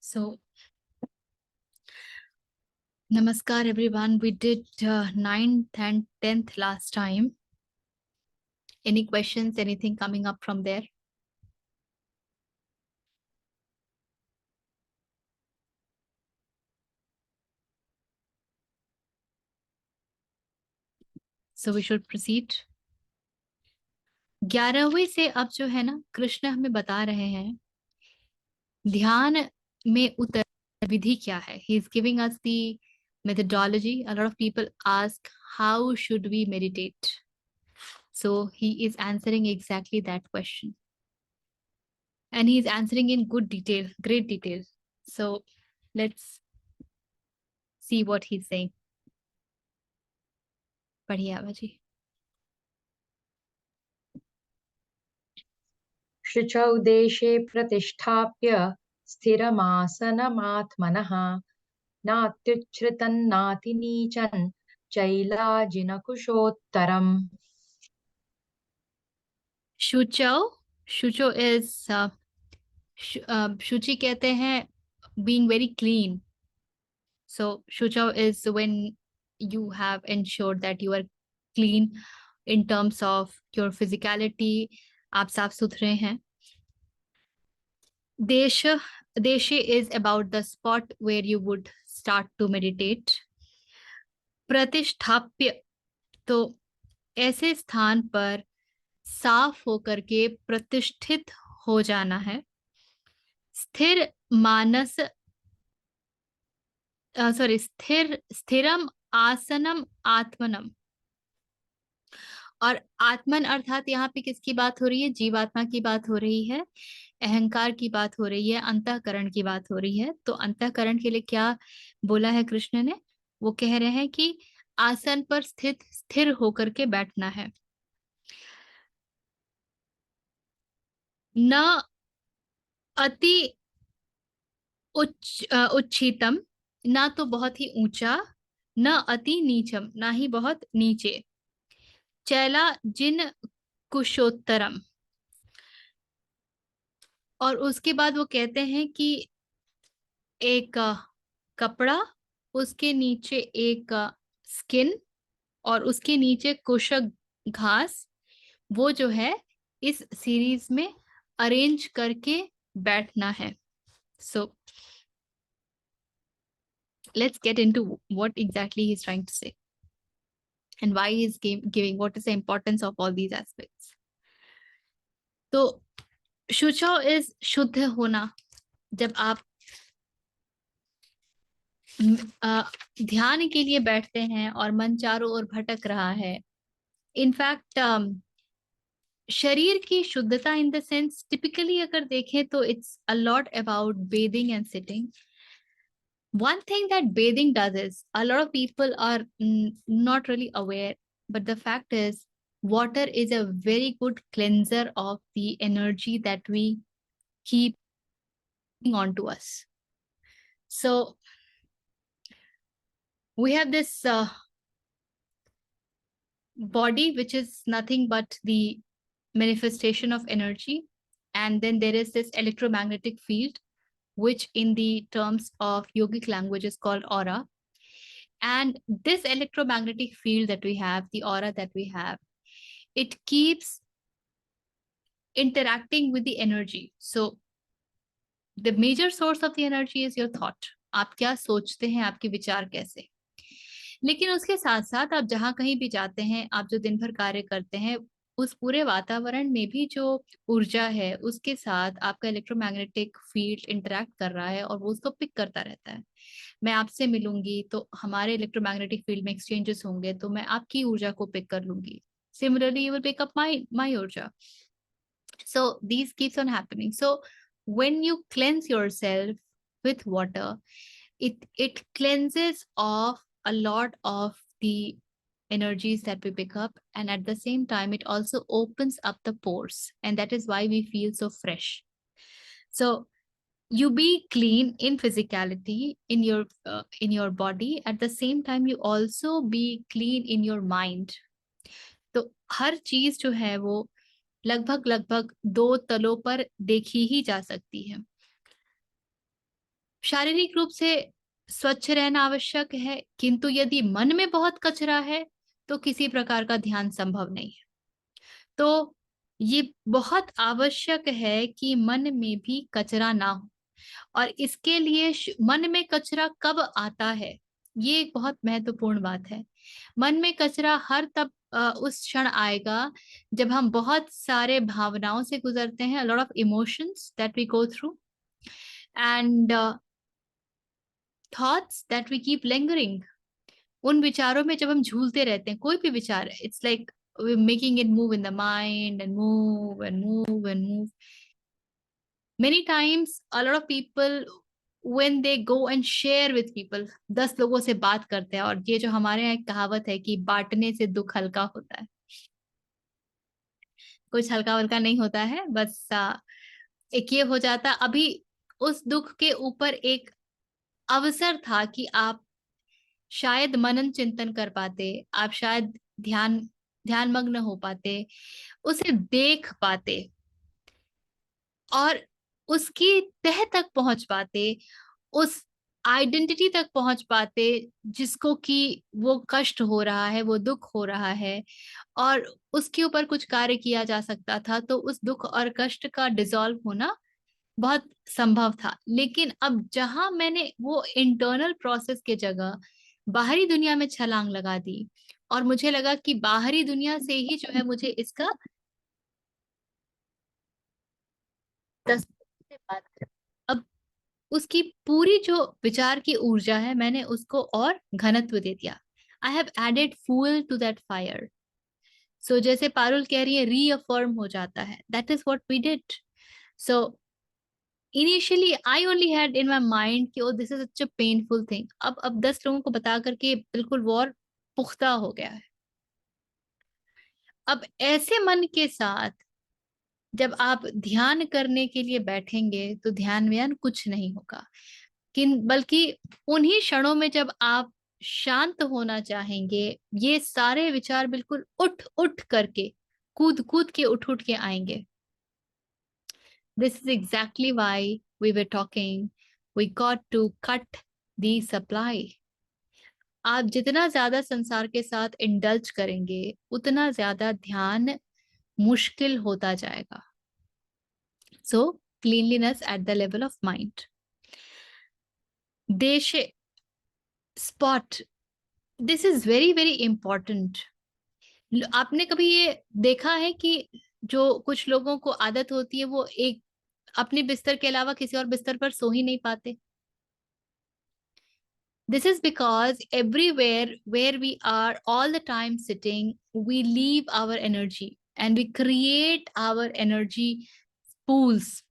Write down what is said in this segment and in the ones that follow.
So, Namaskar everyone. We did 9th and 10th last time. Any questions, anything coming up from there? So we should proceed. 11वें से अब जो है ना, कृष्ण हमें बता रहे हैं ध्यान में उतर विधि क्या है. He is giving us the methodology. A lot of people ask how should we meditate. So he is answering exactly that question. And he is answering in good detail, great detail. So let's see what he's saying. पढ़िए आवा जी. शुचौ देशे प्रतिष्ठाप्य स्थिरमासनमात्मनः नात्युच्छ्रितन्नातिनीचं चैलाजिनकुशोत्तरम्. शुचो is शुचि कहते हैं being very clean. So शुचौ is when you have ensured that you are clean in terms of your physicality. आप साफ सुथरे हैं. देशे is about the spot where you would start to meditate. प्रतिष्ठाप्य तो ऐसे स्थान पर साफ होकर के प्रतिष्ठित हो जाना है. स्थिर मानस स्थिरम आसनम आत्मनम. और आत्मन अर्थात यहाँ पे किसकी बात हो रही है? जीवात्मा की बात हो रही है, अहंकार की बात हो रही है, अंतःकरण की बात हो रही है. तो अंतःकरण के लिए क्या बोला है कृष्ण ने? वो कह रहे हैं कि आसन पर स्थिर होकर के बैठना है. न अति उच्चतम, ना तो बहुत ही ऊंचा, न अति नीचम, ना ही बहुत नीचे. चैला जिन कुशोत्तरम. और उसके बाद वो कहते हैं कि एक कपड़ा, उसके नीचे एक स्किन और उसके नीचे कुशक घास, वो जो है इस सीरीज में अरेंज करके बैठना है. सो let's get into what exactly he's trying to say and why he's giving what is the importance of all these aspects. तो शुचौ इज शुद्ध होना. जब आप ध्यान के लिए बैठते हैं और मन चारों ओर भटक रहा है, इनफैक्ट शरीर की शुद्धता इन द सेंस टिपिकली अगर देखें तो it's a lot about bathing and sitting. One thing that bathing does is, a lot of people are not really aware, but the fact is water is a very good cleanser of the energy that we keep on to us. So we have this body which is nothing but the manifestation of energy, and then there is this electromagnetic field which in the terms of yogic language is called aura. And this electromagnetic field that we have, the aura that we have, it keeps interacting with the energy. So the major source of the energy is your thought. आप क्या सोचते हैं, आपके विचार कैसे. लेकिन उसके साथ साथ आप जहां कहीं भी जाते हैं, आप जो दिन भर कार्य करते हैं, उस पूरे वातावरण में भी जो ऊर्जा है उसके साथ आपका इलेक्ट्रोमैग्नेटिक फील्ड इंटरेक्ट कर रहा है और वो उसको पिक करता रहता है. मैं आपसे मिलूंगी तो हमारे इलेक्ट्रोमैग्नेटिक फील्ड में एक्सचेंजेस होंगे, तो मैं आपकी ऊर्जा को पिक कर लूंगी. Similarly, you will pick up my urja. So these keeps on happening. So when you cleanse yourself with water, it cleanses off a lot of the energies that we pick up, and at the same time it also opens up the pores, and that is why we feel so fresh. So you be clean in physicality, in your body. At the same time you also be clean in your mind. तो हर चीज जो है वो लगभग 2 तलों पर देखी ही जा सकती है. शारीरिक रूप से स्वच्छ रहना आवश्यक है, किंतु यदि मन में बहुत कचरा है तो किसी प्रकार का ध्यान संभव नहीं है। तो ये बहुत आवश्यक है कि मन में भी कचरा ना हो। और इसके लिए मन में कचरा कब आता है, ये एक बहुत महत्वपूर्ण बात है। मन में कचरा हर तब उस क्षण आएगा जब हम बहुत सारे भावनाओं से गुजरते हैं, lot of emotions that we go through, and thoughts that we keep lingering. उन विचारों में जब हम झूलते रहते हैं, कोई भी विचार, it's like making it move in the mind and move and move and move. Many times a lot of people, when they go and share with people, 10 लोगों से बात करते हैं, और ये जो हमारे यहाँ एक कहावत है कि बांटने से दुख हल्का होता है, कुछ हल्का हल्का नहीं होता है, बस एक ये हो जाता। अभी उस दुख के ऊपर एक अवसर था कि आप शायद मनन चिंतन कर पाते, आप शायद ध्यान ध्यान मग्न हो पाते, उसे देख पाते और उसकी तह तक पहुंच पाते, उस आइडेंटिटी तक पहुंच पाते जिसको कि वो कष्ट हो रहा है, वो दुख हो रहा है, और उसके ऊपर कुछ कार्य किया जा सकता था, तो उस दुख और कष्ट का डिसॉल्व होना बहुत संभव था। लेकिन अब जहां मैंने वो इंटरनल प्रोसेस के जगह बाहरी दुनिया में छलांग लगा दी, और मुझे लगा कि बाहरी दुनिया से ही जो है मुझे इसका 10 से बात करनी। अब उसकी पूरी जो विचार की ऊर्जा है, मैंने उसको और घनत्व दे दिया। I have added fuel to that fire. So जैसे पारुल कह रही है, रीअफर्म हो जाता है, that is what we did. So initially I only had in my mind कि oh this is such a painful thing. अब 10 लोगों को बता करके बिल्कुल वॉर पुख्ता हो गया है। अब ऐसे मन के साथ जब आप ध्यान करने के लिए बैठेंगे तो ध्यान व्यान कुछ नहीं होगा, किन बल्कि उन्हीं क्षणों में जब आप शांत होना चाहेंगे, ये सारे विचार बिल्कुल उठ उठ करके, कूद कूद के उठ उठ के आएंगे। This is exactly why we were talking, we got to cut the supply. आप जितना ज्यादा संसार के साथ इंडल्ज करेंगे, उतना ज्यादा ध्यान मुश्किल होता जाएगा। So cleanliness at the level of mind. देश spot, this is very very important. आपने कभी ये देखा है कि जो कुछ लोगों को आदत होती है, वो एक अपने बिस्तर के अलावा किसी और बिस्तर पर सो ही नहीं पाते? This is because everywhere where we are all the time sitting, we leave our energy and we create our energy pools.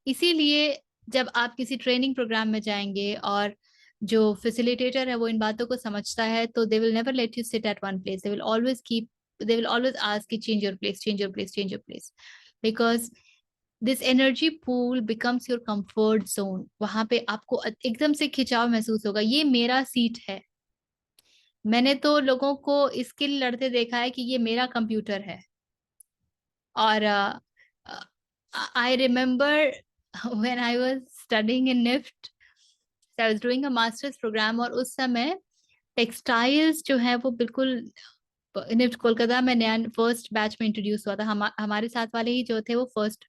इसीलिए जब आप किसी ट्रेनिंग प्रोग्राम में जाएंगे और जो फैसिलिटेटर है वो इन बातों को समझता है, तो they will never let you sit at one place, they will always ask कि change your place, change your place, change your place, because this energy pool becomes your comfort zone. वहां पे आपको एकदम से खिंचाव महसूस होगा, ये मेरा सीट है। मैंने तो लोगों को इसके लिए लड़ते देखा है कि ये मेरा कंप्यूटर है। और I remember when I was studying in NIFT, so I was doing a master's program, और उस समय टेक्सटाइल्स जो है वो बिल्कुल निफ्ट कोलकाता में नया फर्स्ट बैच में इंट्रोड्यूस हुआ था। हमारे साथ वाले ही जो थे वो फर्स्ट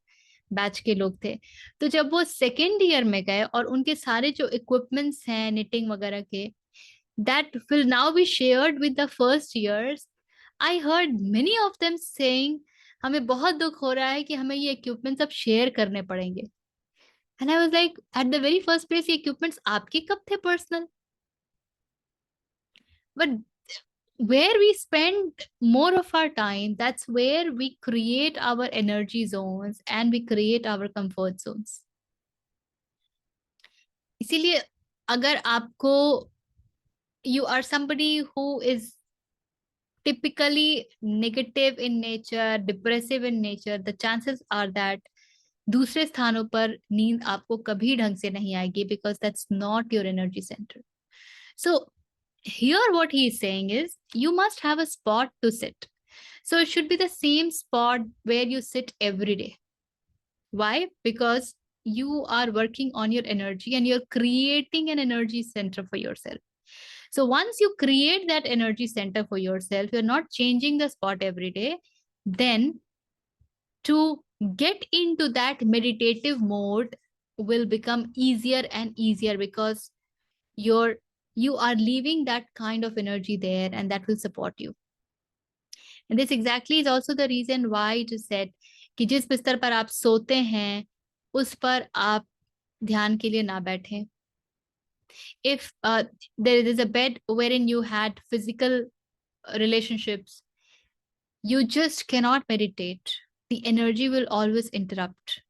बैच के लोग थे। तो जब वो सेकेंड ईयर में गए और उनके सारे जो इक्विपमेंट्स हैं निटिंग वगैरह के, that will now be shared with the first years, I heard many of them saying हमें बहुत दुख हो रहा है कि हमें ये इक्विपमेंट्स अब शेयर करने पड़ेंगे। And I was like, at the very first place, ये equipments आपके कब थे personal? But where we spend more of our time, that's where we create our energy zones and we create our comfort zones. इसीलिए अगर आपको, you are somebody who is typically negative in nature, depressive in nature, the chances are that दूसरे स्थानों पर नींद आपको कभी ढंग से नहीं आएगी, because that's not your energy center. So here what he is saying is you must have a spot to sit. So it should be the same spot where you sit every day. Why? Because you are working on your energy and you're creating an energy center for yourself. So once you create that energy center for yourself, you're not changing the spot every day, then to get into that meditative mode will become easier and easier, because you're you are leaving that kind of energy there, and that will support you. And this exactly is also the reason why it is said कि जिस बिस्तर पर आप सोते हैं उस पर आप ध्यान के लिए ना बैठें. If there is a bed wherein you had physical relationships, you just cannot meditate. The energy will always interrupt.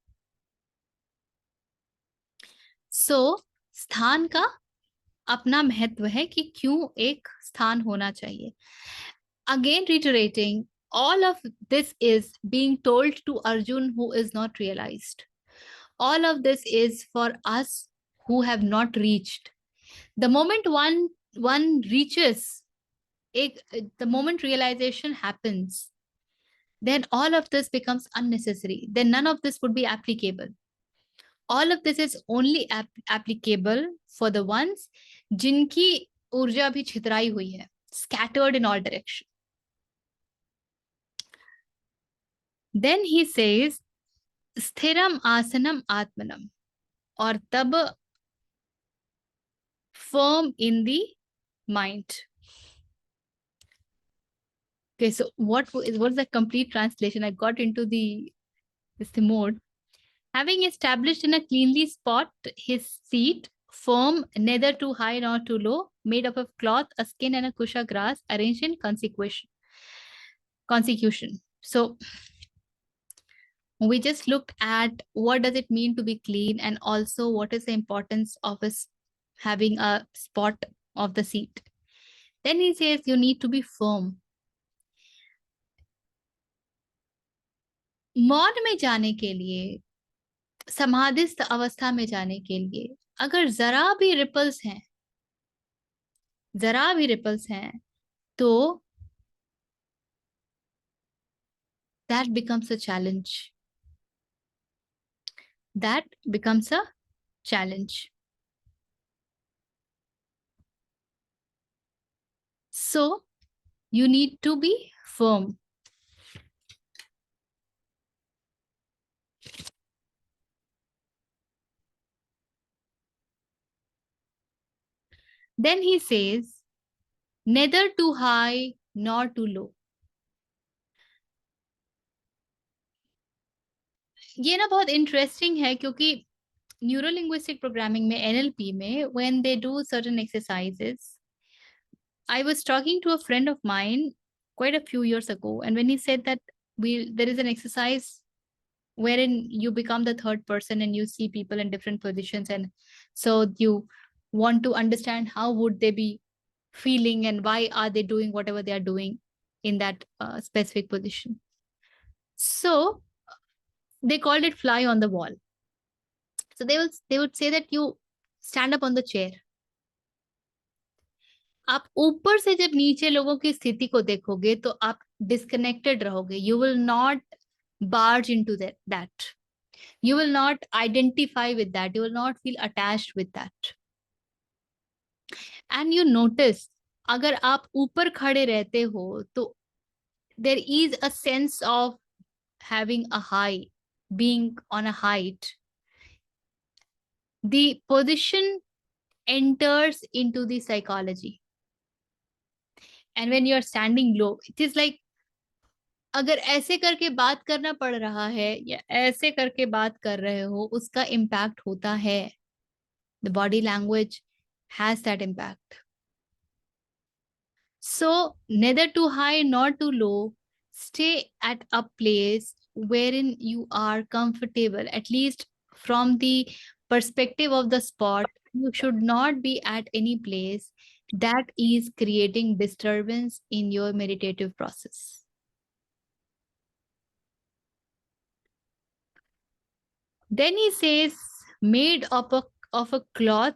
So स्थान का अपना महत्व है कि क्यों एक स्थान होना चाहिए. Again reiterating, all of this is being told to Arjun who is not realized. All of this is for us who have not reached. The moment one reaches, the moment realization happens, then all of this becomes unnecessary. Then none of this would be applicable. All of this is only applicable for the ones जिनकी ऊर्जा भी छितराई हुई है, scattered in all direction. Then he says, स्थिरम आसनम आत्मनम, और तब firm in the mind. Okay, so what's the complete translation? I got into the mode. Having established in a cleanly spot his seat, firm, neither too high nor too low, made up of cloth, a skin, and a kusha grass, arranged in consecution. So we just looked at what does it mean to be clean, and also what is the importance of us having a spot of the seat. Then he says you need to be firm. मौन में जाने के लिए, समाधिस्थ अवस्था में जाने के लिए, अगर जरा भी रिपल्स हैं तो that becomes a challenge. That becomes a challenge. So you need to be firm. Then he says, neither too high nor too low. ये ना बहुत इंटरेस्टिंग है, क्योंकि न्यूरो लिंग्विस्टिक प्रोग्रामिंग में, एनएलपी में, when they do certain exercises, I was talking to a friend of mine quite a few years ago, and when he said that there is an exercise wherein you become the third person and you see people in different positions, and so you want to understand how would they be feeling and why are they doing whatever they are doing in that specific position. So they called it fly on the wall. So they would say that you stand up on the chair. आप ऊपर से जब नीचे लोगों की स्थिति को देखोगे तो आप डिस्कनेक्टेड रहोगे. You will not barge into that. You will not identify with that. You will not feel attached with that. And you notice, अगर आप ऊपर खड़े रहते हो तो there is a sense of having a high, being on a height. The position enters into the psychology. And when you are standing low, it is like, अगर ऐसे करके बात करना पड़ रहा है या ऐसे करके बात कर रहे हो, उसका इम्पैक्ट होता है. The body language has that impact. So neither too high nor too low. Stay at a place wherein you are comfortable, at least from the perspective of the spot. You should not be at any place that is creating disturbance in your meditative process. Then he says, made of a cloth,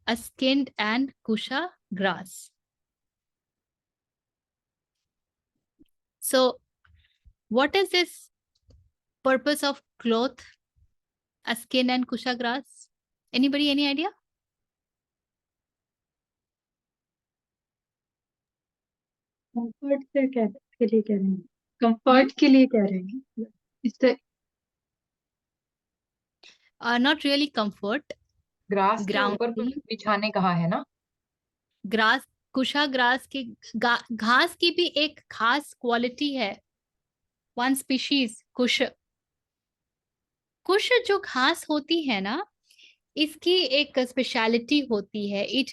a skin, and kusha grass. So what is this purpose of cloth? A skin and kusha grass. Anybody, any idea? Comfort से के लिए कह रहे हैं, Hmm? Comfort के लिए कह रहे हैं इससे। Not really comfort. ग्रास के ऊपर कुछ Grounding. बिछाने कहा है ना। ग्रास, कुशा ग्रास की घास की भी एक खास क्वालिटी है. वन स्पीशीज कुश. कुश जो घास होती है ना, इसकी एक स्पेशलिटी होती है. It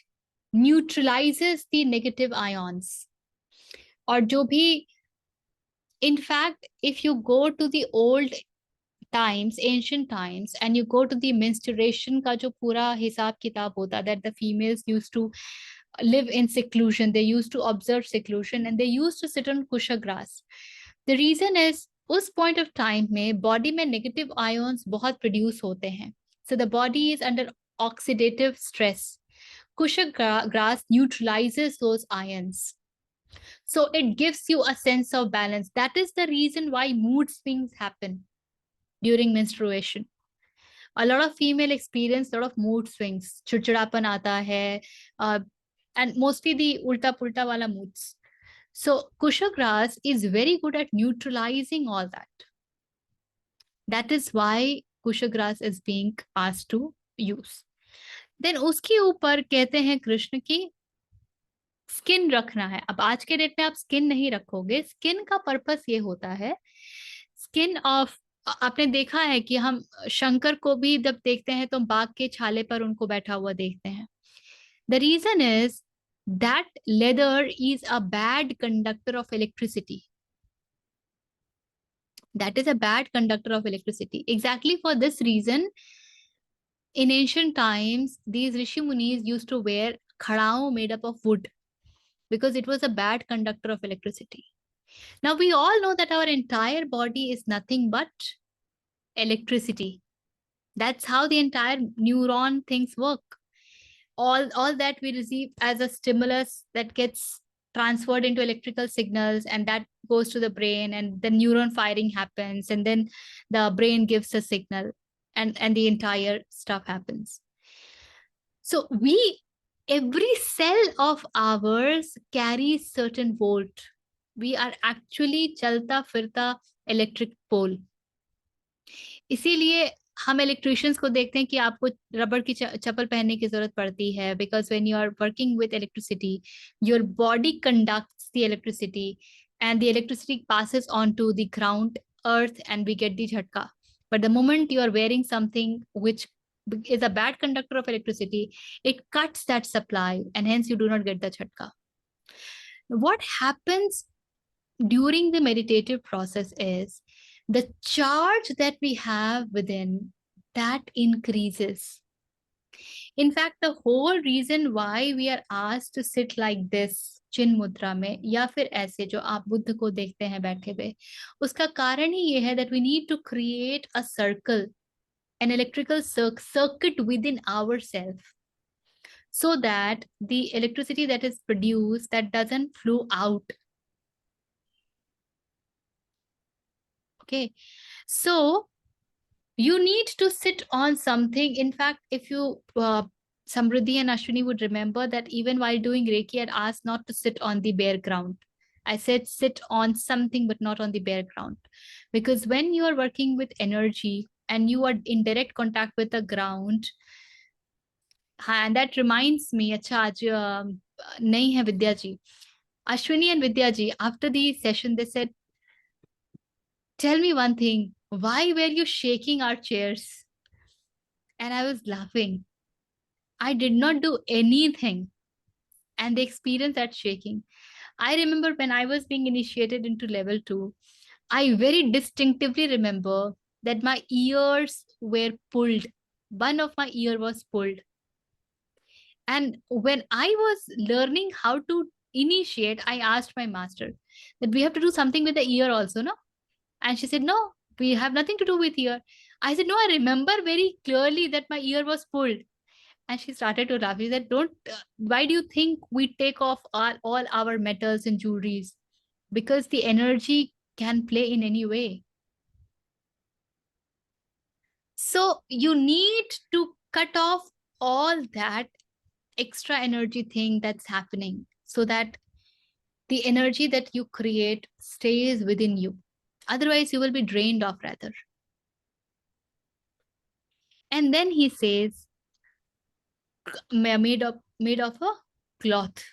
neutralizes the negative ions. और जो भी, in fact if you go to the old times, ancient times, and you go to the menstruation का जो पूरा हिसाब किताब होता, that the females used to live in seclusion, they used to observe seclusion, and they used to sit on kusha grass. The reason is उस point of time में body में negative ions बहुत produce होते हैं. So the body is under oxidative stress. Kusha grass neutralizes those ions. So it gives you a sense of balance. That is the reason why mood swings happen during menstruation. A lot of female experience a lot of mood swings. चिड़चिड़ापन आता है, and mostly the ulta pulta wala moods. So kusha grass is very good at neutralizing all that. That is why kusha grass is being asked to use. Then उसके ऊपर कहते हैं कृष्ण की skin रखना है. अब आज के डेट में आप स्किन नहीं रखोगे. स्किन का पर्पस ये होता है, स्किन ऑफ, आपने देखा है कि हम शंकर को भी जब देखते हैं तो बाघ के छाले पर उनको बैठा हुआ देखते हैं. The reason is that leather is a bad conductor of electricity. That is a bad conductor of electricity. Exactly for this reason, in ancient times, these Rishi Munis used to wear khadao made up of wood because it was a bad conductor of electricity. Now, we all know that our entire body is nothing but electricity. That's how the entire neuron things work. All that we receive as a stimulus that gets transferred into electrical signals, and that goes to the brain, and the neuron firing happens, and then the brain gives a signal, and the entire stuff happens. So every cell of ours carries certain volt. We are actually chalta firta electric pole. इसीलिए हम electricians को देखते हैं कि आपको रबड़ की चप्पल पहनने की जरूरत पड़ती है, because when you are working with electricity, your body conducts the electricity, and the electricity passes on to the ground, earth, and we get the jhatka. But the moment you are wearing something which is a bad conductor of electricity, it cuts that supply, and hence you do not get the jhatka. What happens during the meditative process is the charge that we have within, that increases. In fact, the whole reason why we are asked to sit like this चिन मुद्रा में, या फिर ऐसे जो आप बुद्ध को देखते हैं बैठे हुए, उसका कारण ही ये है that we need to create a circle, an electrical circuit within ourselves, so that the electricity that is produced, that doesn't flow out. Okay, so you need to sit on something. In fact, if you Samriddhi and Ashwini would remember that even while doing Reiki, I'd asked not to sit on the bare ground. I said sit on something, but not on the bare ground. Because when you are working with energy and you are in direct contact with the ground, and that reminds me, अच्छा आज नहीं है विद्या जी. Ashwini and Vidya ji, after the session, they said, tell me one thing, why were you shaking our chairs? And I was laughing. I did not do anything. And they experienced that shaking. I remember when I was being initiated into level 2, I very distinctively remember that my ears were pulled. One of my ear was pulled. And when I was learning how to initiate, I asked my master that we have to do something with the ear also, no? And she said, no, we have nothing to do with ear. I said, no, I remember very clearly that my ear was pulled. And she started to laugh. She said, don't, why do you think we take off all our metals and jewelries? Because the energy can play in any way. So you need to cut off all that extra energy thing that's happening, so that the energy that you create stays within you. Otherwise you will be drained off rather. And then he says, made of a cloth.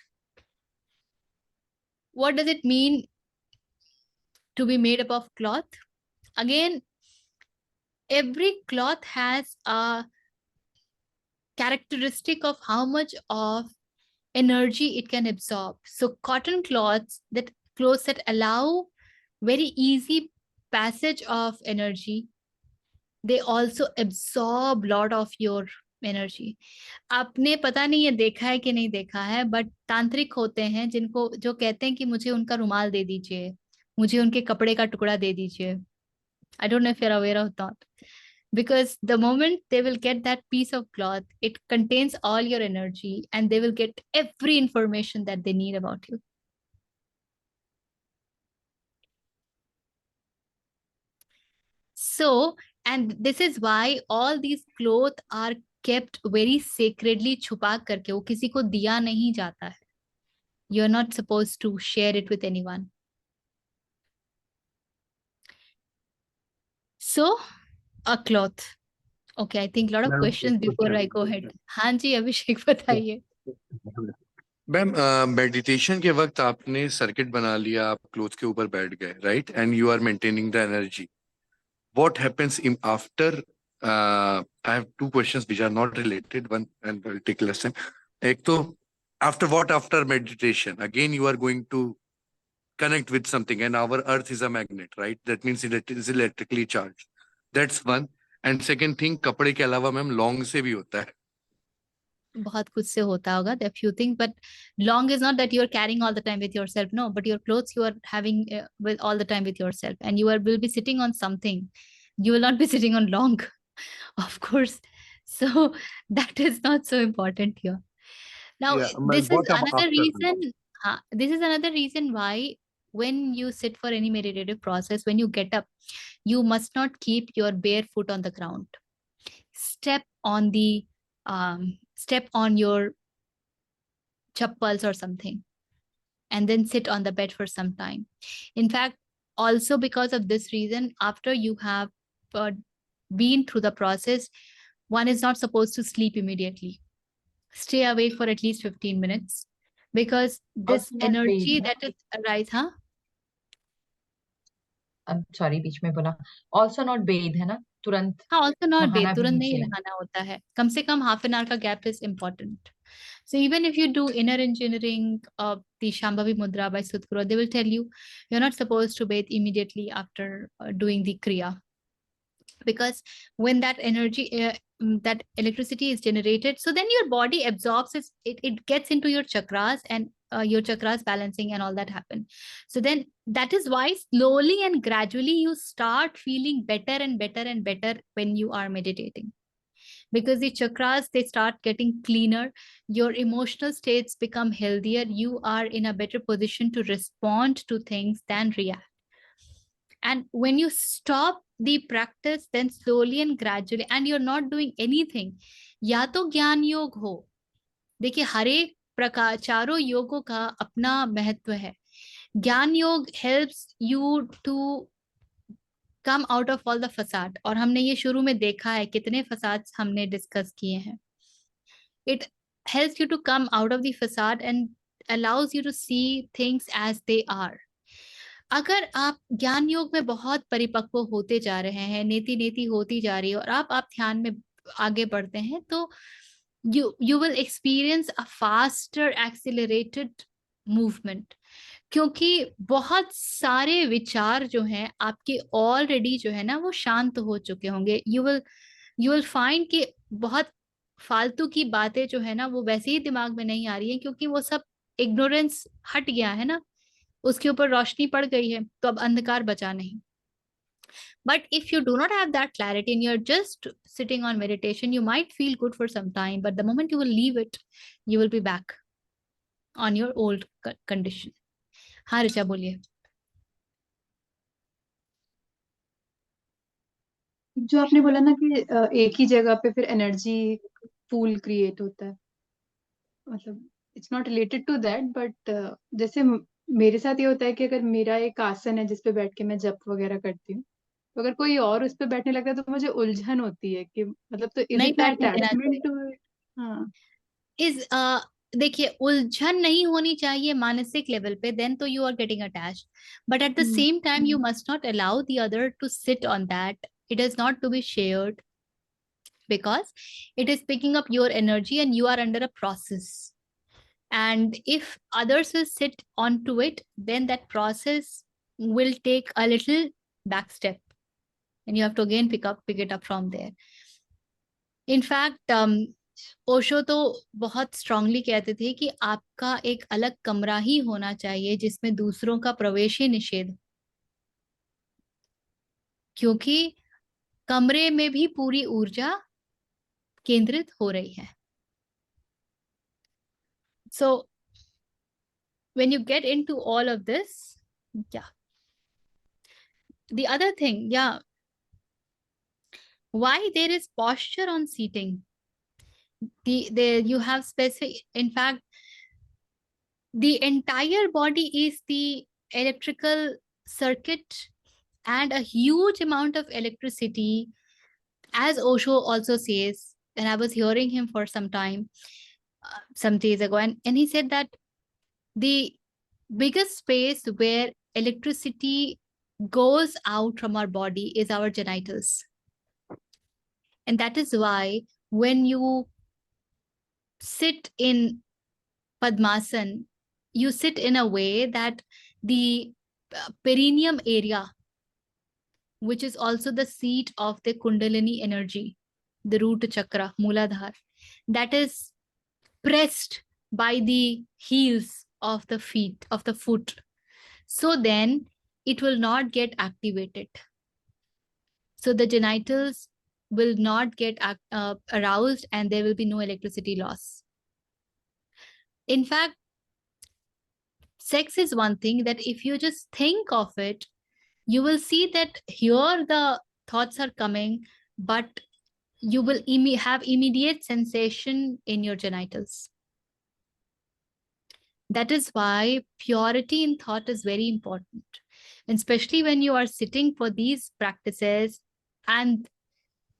What does it mean to be made up of cloth? Again, every cloth has a characteristic of how much of energy it can absorb. So cotton clothes that allow very easy passage of energy, they also absorb lot of your energy. आपने पता नहीं ये देखा है कि नहीं देखा है, बट तांत्रिक होते हैं जिनको जो कहते हैं कि मुझे उनका रुमाल दे दीजिए, मुझे उनके कपड़े का टुकड़ा दे दीजिए. I don't know if you're aware of that. Because the moment they will get that piece of cloth, it contains all your energy and they will get every information that they need about you. So, and this is why all these clothes are kept very sacredly छुपा करके, वो किसी को दिया नहीं जाता है. You're not supposed to share it with anyone. So, a cloth. Okay, I think a lot of ma'am questions एक before I question go ahead. हाँ जी अभिषेक बताइए. मैम, मेडिटेशन के वक्त आपने सर्किट बना लिया, आप क्लोथ के ऊपर बैठ गए, right, and you are maintaining the energy. What happens in after? I have two questions which are not related, one and will take lesson. एक तो after meditation again you are going to connect with something, and our earth is a magnet, right? That means it is electrically charged. That's one. And second thing, कपड़े के अलावा ma'am long से भी होता है. बहुत कुछ से होता होगा. There are few things, but long is not that you are carrying all the time with yourself. No, but your clothes you are having with all the time with yourself, and you will be sitting on something. You will not be sitting on long, of course. So that is not so important here. Now, Yeah, this is what about another after? reason. This is another reason why when you sit for any meditative process, when you get up, you must not keep your bare foot on the ground. Step on the step on your chappals or something, and then sit on the bed for some time. In fact, also because of this reason, after you have uh, been through the process, one is not supposed to sleep immediately. Stay awake for at least 15 minutes, because this Also not energy bathe, that is arise, huh? I'm sorry, बीच में बोला. Also not bathe है ना, तुरंत हाँ, also not bathe. नहाना भी तुरंत नहीं नहीं चाहिए. नहाना होता है. कम से कम half an hour का gap is important. So even if you do inner engineering of the Shambhavi Mudra by Sadhguru, they will tell you you're not supposed to bathe immediately after doing the Kriya. Because when that energy, that electricity is generated, so then your body absorbs it gets into your chakras, and your chakras balancing and all that happen. So then that is why slowly and gradually you start feeling better and better and better when you are meditating, because the chakras, they start getting cleaner, your emotional states become healthier, you are in a better position to respond to things than react. And when you stop the practice, then slowly and gradually, and you're not doing anything, या तो ज्ञान योग हो. देखिए हर एक प्रकार चारों योगों का अपना महत्व है. ज्ञान योग helps you to come out of all the facade, और हमने ये शुरू में देखा है कितने facades हमने डिस्कस किए हैं. It helps you to come out of the facade and allows you to see things as they are. अगर आप ज्ञान योग में बहुत परिपक्व होते जा रहे हैं, नेति नेति होती जा रही है, और आप ध्यान में आगे बढ़ते हैं, तो you will experience a faster accelerated movement. क्योंकि बहुत सारे विचार जो हैं आपके ऑलरेडी जो है ना वो शांत हो चुके होंगे. you will find कि बहुत फालतू की बातें जो है ना वो वैसे ही दिमाग में नहीं आ रही है, क्योंकि वो सब इग्नोरेंस हट गया है ना, उसके ऊपर रोशनी पड़ गई है, तो अब अंधकार बचा नहीं. But if you do not have that clarity and you're just sitting on meditation, you might feel good for some time, but the moment you will leave it, you will be back on your old condition. हाँ ऋचा बोलिए. जो आपने बोला ना कि एक ही जगह पे फिर एनर्जी पूल क्रिएट होता है, मतलब it's not related to that, but जैसे मेरे साथ ये होता है कि अगर मेरा एक आसन है जिसपे बैठ के मैं जप वगैरह करती हूँ, तो अगर कोई और उस पे बैठने लगता है तो मुझे उलझन होती है कि मतलब, तो इज नहीं इट बैठने देना अटैचमेंट चाहिए। To it? हाँ। इस देखिए, उलझन नहीं होनी चाहिए मानसिक लेवल पे, देन तो you are getting attached, but at the hmm. Same time you must not allow the other to sit on that. It is not to be shared because it is picking up your energy and you are under a process. And if others will sit onto it, then that process will take a little back step and you have to again pick it up from there. In fact, Osho तो बहुत strongly कहते थे कि आपका एक अलग कमरा ही होना चाहिए जिसमें दूसरों का प्रवेश ही निषेध हो, क्योंकि कमरे में भी पूरी ऊर्जा केंद्रित हो रही है. So when you get into all of this, yeah. The other thing, yeah, why there is posture on seating? You have specific, in fact, the entire body is the electrical circuit and a huge amount of electricity, as Osho also says. And I was hearing him for some time, some days ago, and he said that the biggest space where electricity goes out from our body is our genitals. And that is why when you sit in Padmasan, you sit in a way that the perineum area, which is also the seat of the Kundalini energy, the root chakra, Mooladhara, that is pressed by the heels of the feet, of the foot. So then it will not get activated. So the genitals will not get aroused and there will be no electricity loss. In fact, sex is one thing that if you just think of it, you will see that here the thoughts are coming, but you will have immediate sensation in your genitals. That is why purity in thought is very important. And especially when you are sitting for these practices and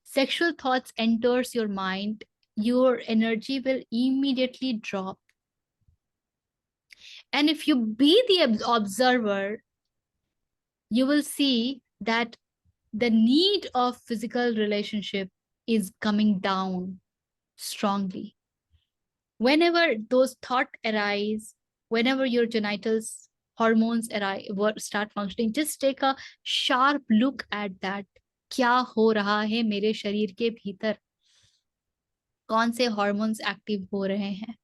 sexual thoughts enters your mind, your energy will immediately drop. And if you be the observer, you will see that the need of physical relationship is coming down strongly. Whenever those thoughts arise, whenever your genitals hormones arise, start functioning, just take a sharp look at that. क्या हो रहा है मेरे शरीर के भीतर, कौन से hormones active हो रहे हैं.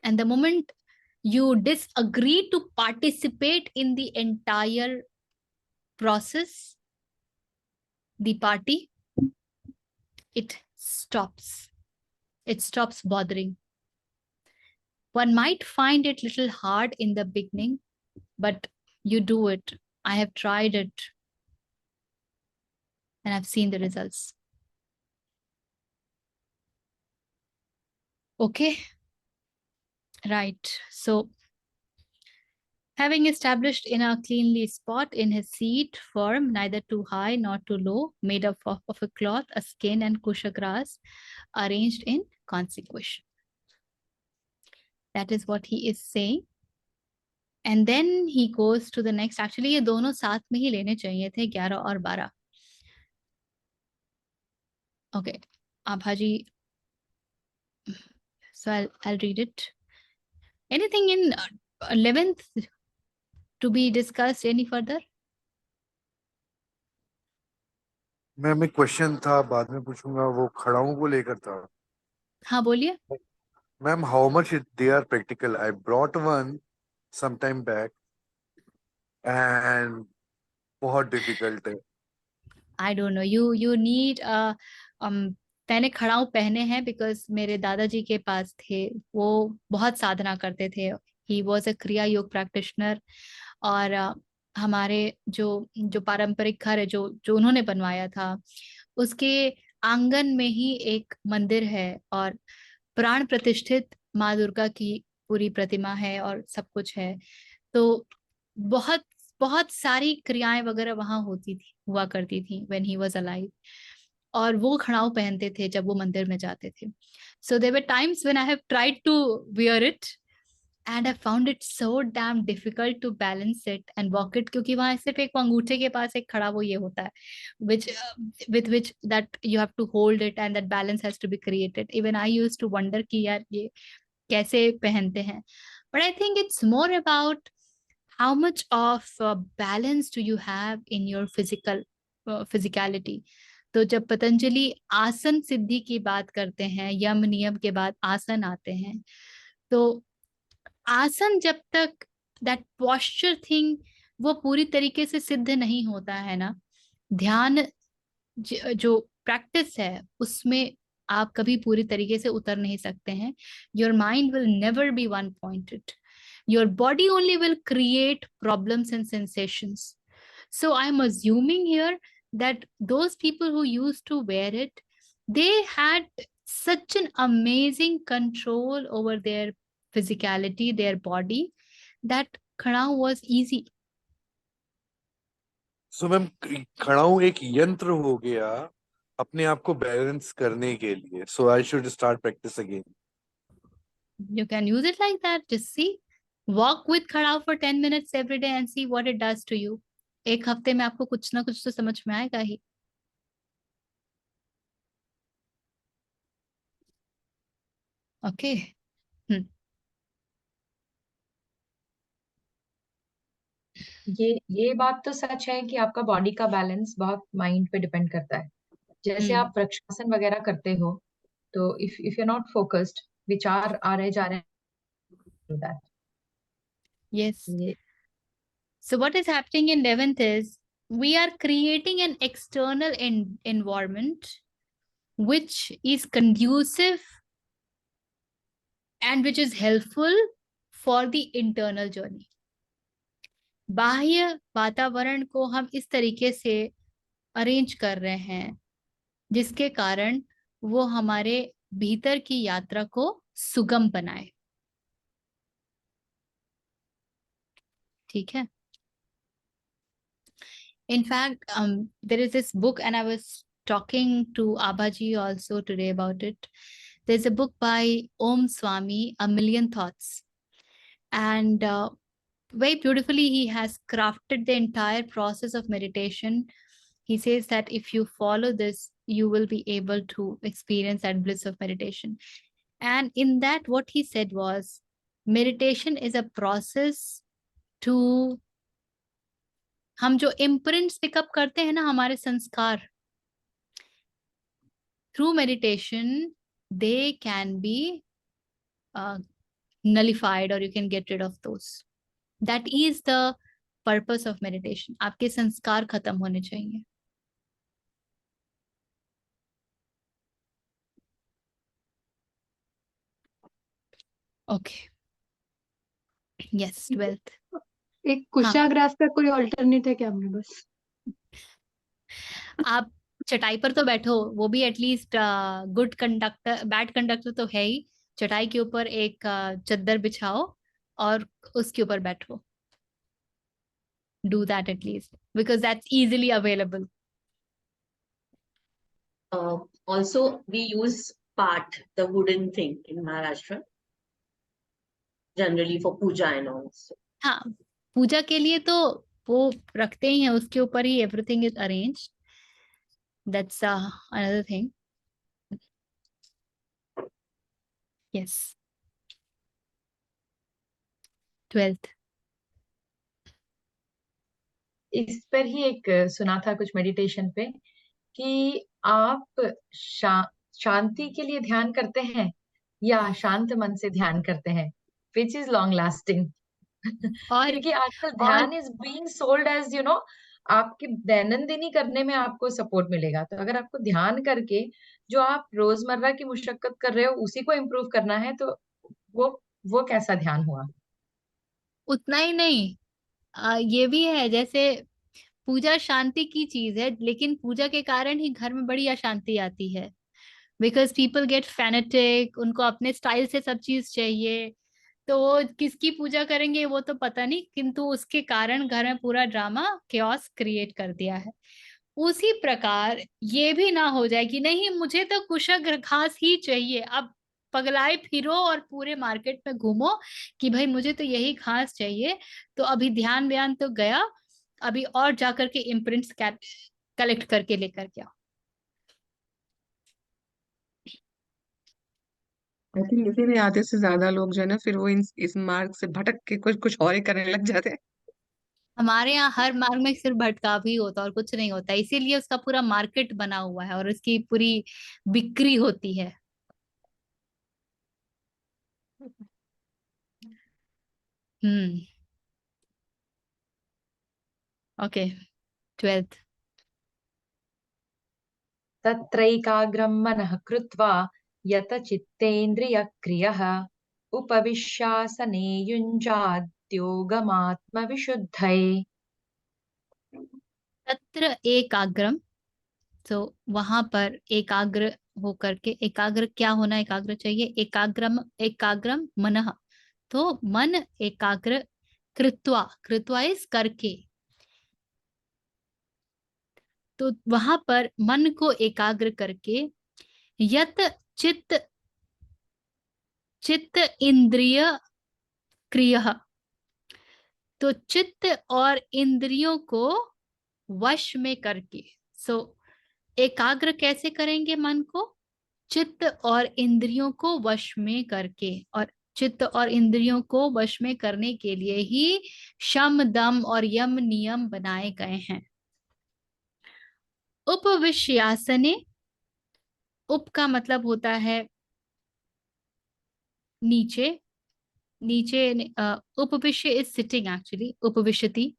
And the moment you disagree to participate in the entire process, the party, it stops. It stops bothering. One might find it a little hard in the beginning, but you do it. I have tried it and I've seen the results. Okay, right. So, having established in a cleanly spot in his seat, firm, neither too high nor too low, made up of a cloth, a skin, and kusha grass, arranged in consequation. That is what he is saying. And then he goes to the next. Actually, ये दोनों साथ में ही लेने चाहिए थे, 11 और 12. Okay, Abhaji. So I'll read it. Anything in 11th to be discussed any further? Ma'am एक question था, बाद में पूछूंगा, वो खड़ाऊ को लेकर था. हाँ बोलिए. Ma'am, how much they are practical? I brought one some time back and बहुत डिफिकल्ट है. I don't know. You need मैंने खड़ाऊ पहने हैं बिकॉज मेरे दादाजी के पास थे, वो बहुत साधना करते थे. ही वॉज अ क्रिया योग प्रैक्टिशनर. और हमारे जो जो पारंपरिक घर है जो जो उन्होंने बनवाया था, उसके आंगन में ही एक मंदिर है और प्राण प्रतिष्ठित माँ दुर्गा की पूरी प्रतिमा है और सब कुछ है। तो बहुत बहुत सारी क्रियाएं वगैरह वहां होती थी, हुआ करती थी व्हेन ही वाज अलाइव। और वो खड़ाऊ पहनते थे जब वो मंदिर में जाते थे। So there were times when I have tried to wear it and I found it so damn difficult to balance it and walk it, क्योंकि वहां सिर्फ एक अंगूठे के पास एक खड़ा वो ये होता है which with which that you have to hold it and that balance has to be created. Even I used to wonder कि यार ये कैसे पहनते हैं। But I think it's more about how much of balance do you have in your physicality। तो जब पतंजलि आसन सिद्धि की बात करते हैं, यम नियम के बाद आसन आते हैं, तो आसन जब तक दैट posture थिंग वो पूरी तरीके से सिद्ध नहीं होता है ना, ध्यान जो प्रैक्टिस है उसमें आप कभी पूरी तरीके से उतर नहीं सकते हैं। Your mind will never be one pointed, your body only will create problems and sensations। So I'm assuming here that those people who used to wear it, they had such an amazing control over their physicality, their body, that khana was easy। So ma'am खड़ाऊ एक यंत्र हो गया अपने आप को balance करने के लिए, so I should start practice again. You can use it like that, just see, walk with khada for 10 minutes every day and see what it does to you। एक हफ्ते में आपको कुछ ना कुछ तो समझ में आएगा ही। ओके। ये बात तो सच है कि आपका बॉडी का बैलेंस बहुत माइंड पे डिपेंड करता है। जैसे आप वृक्षासन वगैरह करते हो, तो इफ यू नॉट फोकस्ड, विचार आ रहे जा रहे हैं that। Yes। ये So what is happening in 11th is we are creating an external environment which is conducive and which is helpful for the internal journey। बाह्य वातावरण को हम इस तरीके से अरेंज कर रहे हैं जिसके कारण वो हमारे भीतर की यात्रा को सुगम बनाए। ठीक है। In fact, there is this book, and I was talking to Abhaji also today about it. There's a book by Om Swami, A Million Thoughts. And very beautifully, he has crafted the entire process of meditation. He says that if you follow this, you will be able to experience that bliss of meditation. And in that, what he said was, meditation is a process to हम जो imprints pickup करते हैं ना, हमारे संस्कार, through meditation they can be nullified or you can get rid of those। that is the purpose of meditation। आपके संस्कार खत्म होने चाहिए। ओके। Yes, 12th। एक कुशाग्रास का कोई ऑल्टरनेट है क्या हमने? बस आप चटाई पर तो बैठो, वो भी at least good conductor, bad conductor तो है ही। चटाई के ऊपर एक चद्दर बिछाओ और उसके ऊपर बैठो। Do that at least because that's easily available। Also, we use part, the wooden thing in Maharashtra, generally for puja and all. हाँ, पूजा के लिए तो वो रखते ही हैं, उसके ऊपर ही everything is arranged। That's another thing। Yes। 12th। इस पर ही एक सुना था कुछ मेडिटेशन पे कि आप शांति के लिए ध्यान करते हैं या शांत मन से ध्यान करते हैं, विच इज लॉन्ग लास्टिंग। और क्योंकि आजकल ध्यान इज बीइंग सोल्ड एज आपकी दैनंदिनी करने में आपको सपोर्ट मिलेगा। तो अगर आपको ध्यान करके जो आप रोजमर्रा की मुशक्कत कर रहे हो उसी को इम्प्रूव करना है, तो वो कैसा ध्यान हुआ? उतना ही नहीं, ये भी है, जैसे पूजा शांति की चीज है, लेकिन पूजा के कारण ही घर में बड़ी अशांति आती है। बिकॉज पीपल गेट फैनेटिक, उनको अपने स्टाइल से सब चीज चाहिए, तो वो किसकी पूजा करेंगे वो तो पता नहीं, किंतु उसके कारण घर में पूरा ड्रामा केओस क्रिएट कर दिया है। उसी प्रकार ये भी ना हो जाए कि नहीं मुझे तो कुशक घास ही चाहिए, अब पगलाए फिरो और पूरे मार्केट में घूमो कि भाई मुझे तो यही घास चाहिए। तो अभी ध्यान व्यान तो गया, अभी और जाकर के इम्प्रिंट्स कलेक्ट करके लेकर के आओ। आई थिंक इसीलिए आधे से ज्यादा लोग जो है ना फिर वो इस मार्ग से भटक के कुछ कुछ और ही करने लग जाते हैं। हमारे यहाँ हर मार्ग में सिर्फ भटकाव ही होता है और कुछ नहीं होता, इसीलिए उसका पूरा मार्केट बना हुआ है और उसकी पूरी बिक्री होती है। हम्म। Okay, 12th। तत्रैकाग्रं मनः कृत्वा यत चित्तेन्द्रियक्रियः उपविश्यासने युञ्जाद्योगमात्मविशुद्धये। तत्र एकाग्रम, तो वहां पर एकाग्र होकर के, एकाग्र क्या होना, एकाग्र चाहिए, एकाग्रम एकाग्रम मनः, तो मन एकाग्र, कृत्वा, कृत्वा इस करके, तो वहां पर मन को एकाग्र करके, यत चित्त, चित्त इंद्रिय क्रिय, तो चित्त और इंद्रियों को वश में करके। सो एकाग्र कैसे करेंगे मन को, चित्त और इंद्रियों को वश में करके, और चित्त और इंद्रियों को वश में करने के लिए ही शम दम और यम नियम बनाए गए हैं। उपविश्यासने, उप का मतलब होता है नीचे, नीचे, उपविश्य इज सिटिंग एक्चुअली, उपविशति,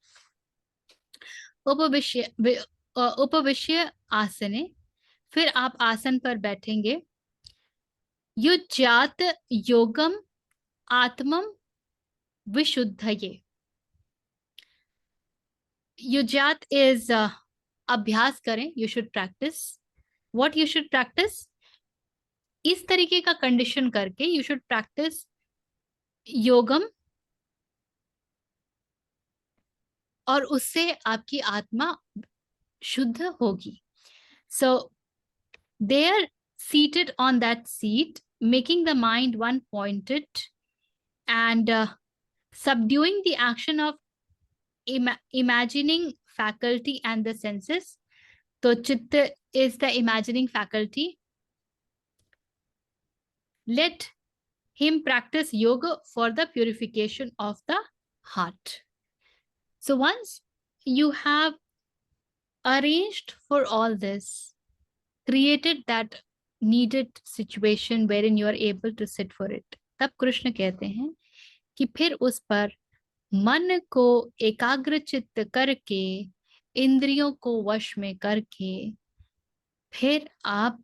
उपविश्य उपविश्य आसने, फिर आप आसन पर बैठेंगे। युज्यात योगम आत्मम विशुद्धये, युज्यात इज अभ्यास करें, you should practice, what you should practice, इस तरीके का कंडीशन करके यू शुड प्रैक्टिस योगम, और उससे आपकी आत्मा शुद्ध होगी। सो they are seated on that seat, making the mind one pointed and subduing the action of imagining faculty and the senses. So chitta is the imagining faculty. Let him practice yoga for the purification of the heart. So once you have arranged for all this, created that needed situation wherein you are able to sit for it, तब कृष्ण कहते हैं कि फिर उस पर मन को एकाग्र चित्त करके, इंद्रियों को वश में करके, फिर आप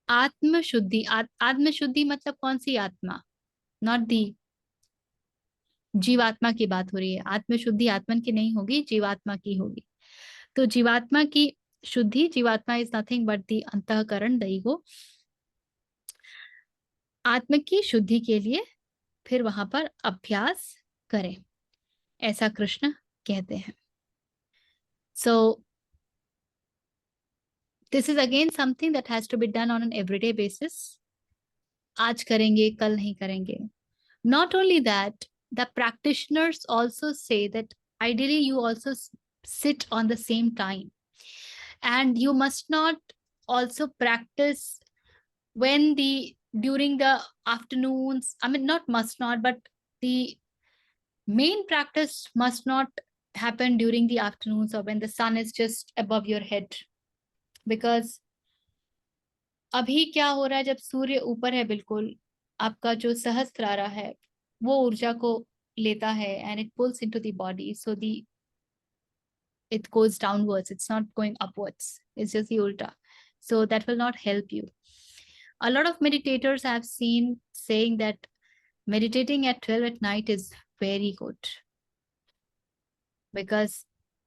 आत्मशुद्धि, आत्मशुद्धि मतलब कौन सी आत्मा, नॉट दी जीवात्मा की बात हो रही है, आत्मशुद्धि आत्मन की नहीं होगी, जीवात्मा की होगी। तो जीवात्मा की शुद्धि, जीवात्मा इज नथिंग बट दी अंतःकरण, द ईगो, आत्म की शुद्धि के लिए फिर वहां पर अभ्यास करें, ऐसा कृष्ण कहते हैं। So this is again something that has to be done on an everyday basis, आज करेंगे कल नहीं करेंगे। Not only that, the practitioners also say that ideally you also sit on the same time, and you must not also practice when during the afternoons, I mean not must not, but the main practice must not happen during the afternoons or when the sun is just above your head, because अभी क्या हो रहा है, जब सूर्य ऊपर है बिल्कुल, आपका जो सहस्त्रारा है वो ऊर्जा को लेता है and it pulls into the body, so it goes downwards, it's not going upwards, it's just the ulta, so that will not help you. A lot of meditators I have seen saying that meditating at 12 at night is very good, because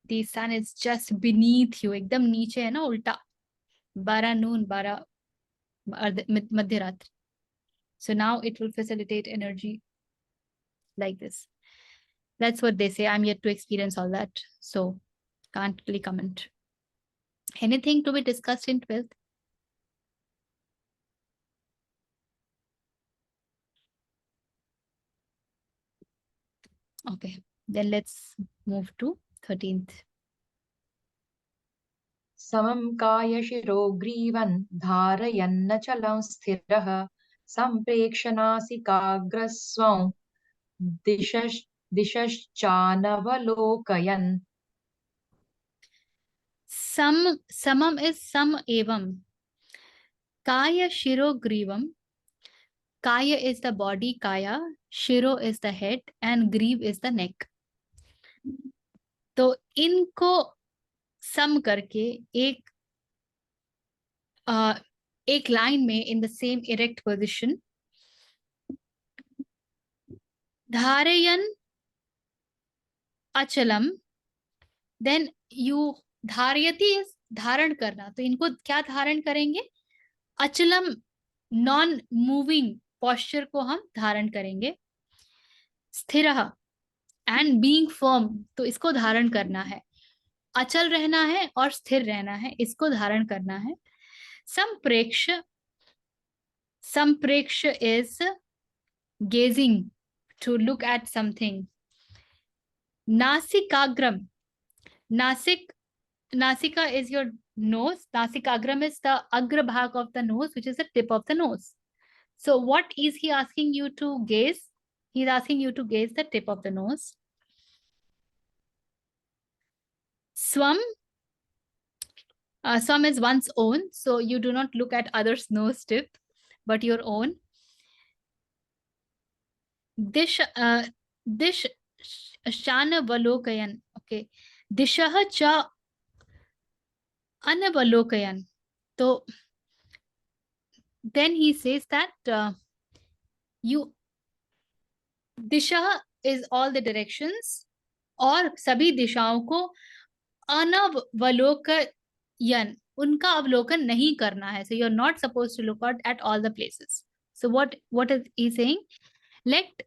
the sun is just beneath you, एकदम नीचे है ना, उल्टा 12 noon 12 मध्य रात्रि. So now it will facilitate energy like this. That's what they say. I'm yet to experience all that, so can't really comment. Anything to be discussed in 12th? Okay, then let's move to 13th. समं कायशिरो ग्रीवन् धारयन्नचलं स्थिरः सम्प्रेक्ष्य नासिकाग्रस्वं दिशश्चानवलोकयन्. Samam is sam evam. Kaya shiro grivam. Kaya is the body, kaya. Shiro is the head and grieve is the neck. तो इनको सम करके एक line में in the same erect position, धारयन अचलम, then you धारयति is धारण करना, तो इनको क्या धारण करेंगे? अचलम नॉन मूविंग posture को हम धारण करेंगे. स्थिरः एंड बीइंग फर्म, तो इसको धारण करना है. अचल रहना है और स्थिर रहना है, इसको धारण करना है. संप्रेक्ष्य, संप्रेक्ष्य is gazing, to look at something. नासिकाग्रम, nasika is your nose, nasikagram is the agra bhag of the nose, which is the tip of the nose. So what is he asking you to gaze? He's asking you to gaze the tip of the nose. Swam, swam is one's own, so you do not look at others' nose tip, but your own. Dish shanavalokayan. Okay, dishah cha anavalokayan. So then he says that you Disha is all the directions, और सभी दिशाओं को अनवलोकयन, उनका अवलोकन नहीं करना है. So you're not supposed to look at all the places. So what is he saying? Let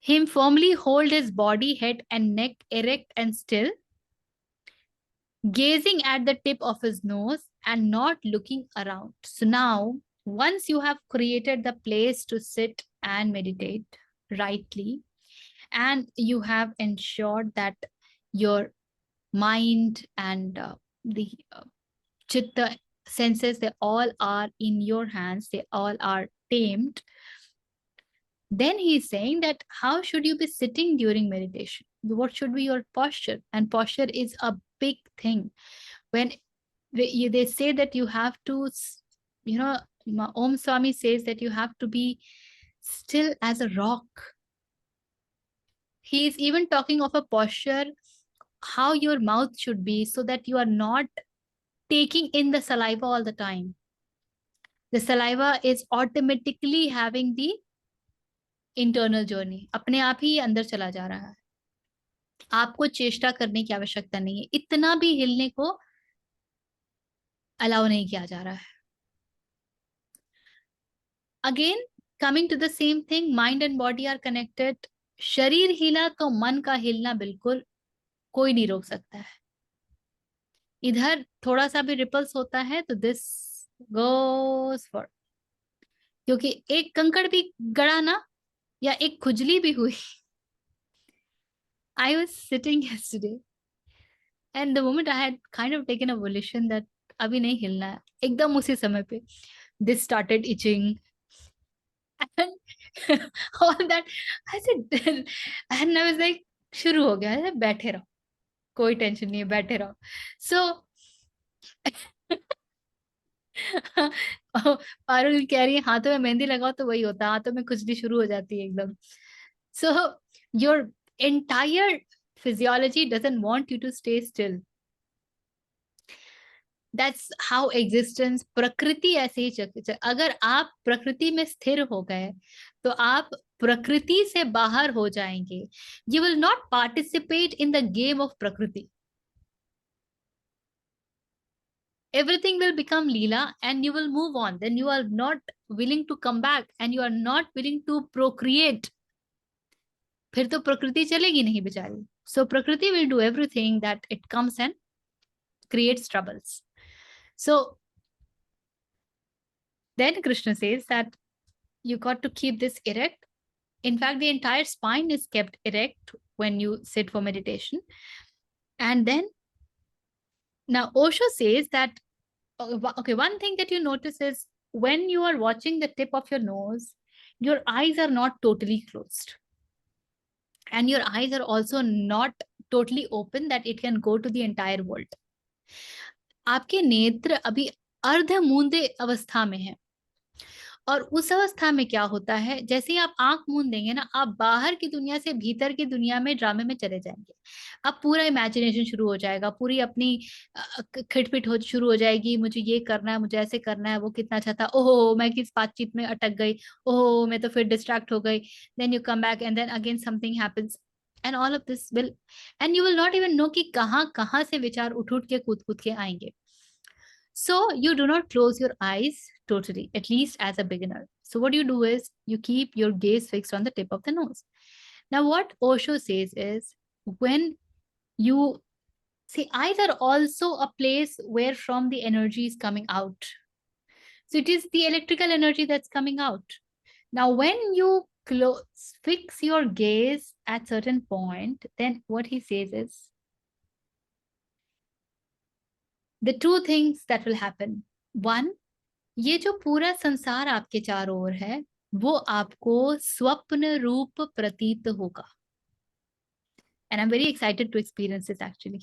him firmly hold his body, head and neck erect and still, gazing at the tip of his nose and not looking around. So now, once you have created the place to sit and meditate rightly, and you have ensured that your mind and the chitta senses, they all are in your hands, they all are tamed, then he's saying that how should you be sitting during meditation? What should be your posture? And posture is a big thing. When they say that you have to, you know, Om Swami says that you have to be still as a rock. He is even talking of a posture, how your mouth should be, so that you are not taking in the saliva all the time. The saliva is automatically having the internal journey. अपने आप ही अंदर चला जा रहा है. आपको चेष्टा करने की आवश्यकता नहीं है. इतना भी हिलने को अलाउ नहीं किया जा रहा है. Again, coming to the same thing, mind and body are connected. शरीर हिला तो मन का हिलना बिल्कुल कोई नहीं रोक सकता है. इधर थोड़ा सा भी रिपल्स होता है तो दिस गोस फॉर, क्योंकि एक कंकड़ भी गड़ा ना, या एक खुजली भी हुई. I was sitting yesterday and the moment I had kind of taken a volition that अभी नहीं हिलना है, एकदम उसी समय पे this started itching and all that. I said and I was like शुरू हो गया, बैठे रहो, कोई टेंशन नहीं है, बैठे रहो. So पारुल कह रही है हाथों में मेहंदी लगाओ तो वही होता है, हाथों में खुजली शुरू हो जाती है एकदम. So your entire physiology doesn't want you to stay still. That's how existence, प्रकृति ऐसे ही अगर आप प्रकृति में स्थिर हो गए तो आप प्रकृति से बाहर हो जाएंगे. You will not participate in the game of प्रकृति. Everything will become Leela and you will move on. Then you are not willing to come back and you are not willing to procreate. फिर तो प्रकृति चलेगी नहीं बेचारी. So प्रकृति will do everything that it comes and creates troubles. So then Krishna says that you got to keep this erect. In fact, the entire spine is kept erect when you sit for meditation. And then now Osho says that, okay, one thing that you notice is when you are watching the tip of your nose, your eyes are not totally closed. And your eyes are also not totally open that it can go to the entire world. आपके नेत्र अभी अर्ध मूंदे अवस्था में है. और उस अवस्था में क्या होता है, जैसे ही आप आंख मूंद देंगे ना, आप बाहर की दुनिया से भीतर की दुनिया में ड्रामे में चले जाएंगे. अब पूरा इमेजिनेशन शुरू हो जाएगा, पूरी अपनी खिटपिट हो शुरू हो जाएगी. मुझे ये करना है, मुझे ऐसे करना है, वो कितना अच्छा था, ओहो मैं किस बातचीत में अटक गई, ओहो मैं तो फिर डिस्ट्रैक्ट हो गई. Then you come back and then again something happens and all of this will, and you will not even know कि कहाँ कहाँ से विचार उठ उठ के कूद के आएंगे. So you do not close your eyes totally, at least as a beginner. So what you do is you keep your gaze fixed on the tip of the nose. Now what Osho says is, when you see, eyes are also a place where from the energy is coming out. So it is the electrical energy that's coming out. Now when you fix your gaze at certain point, then what he says is, the two things that will happen. One, ये जो पूरा संसार आपके चारों ओर है वो आपको स्वप्न रूप प्रतीत होगा. And I'm very excited to experience this actually.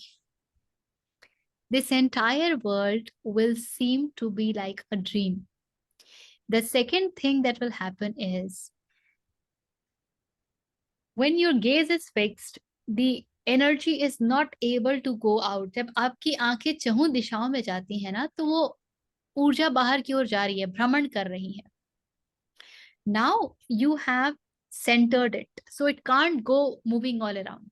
This entire world will seem to be like a dream. The second thing that will happen is, when your gaze is fixed, the energy is not able to go out. जब आपकी आंखें चहुं दिशाओं में जाती हैं ना, तो वो ऊर्जा बाहर की ओर जा रही है, भ्रमण कर रही है. Now you have centered it, so it can't go moving all around.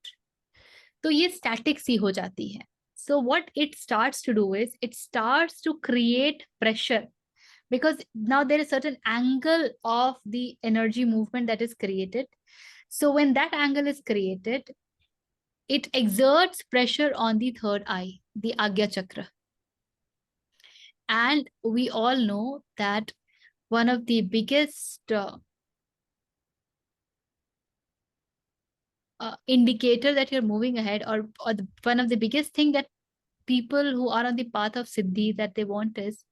तो ये static सी हो जाती है. So what it starts to do is, it starts to create pressure, because now there is certain angle of the energy movement that is created. So when that angle is created, it exerts pressure on the third eye, the Agya Chakra. And we all know that one of the biggest indicator that you're moving ahead, or one of the biggest thing that people who are on the path of Siddhi that they want is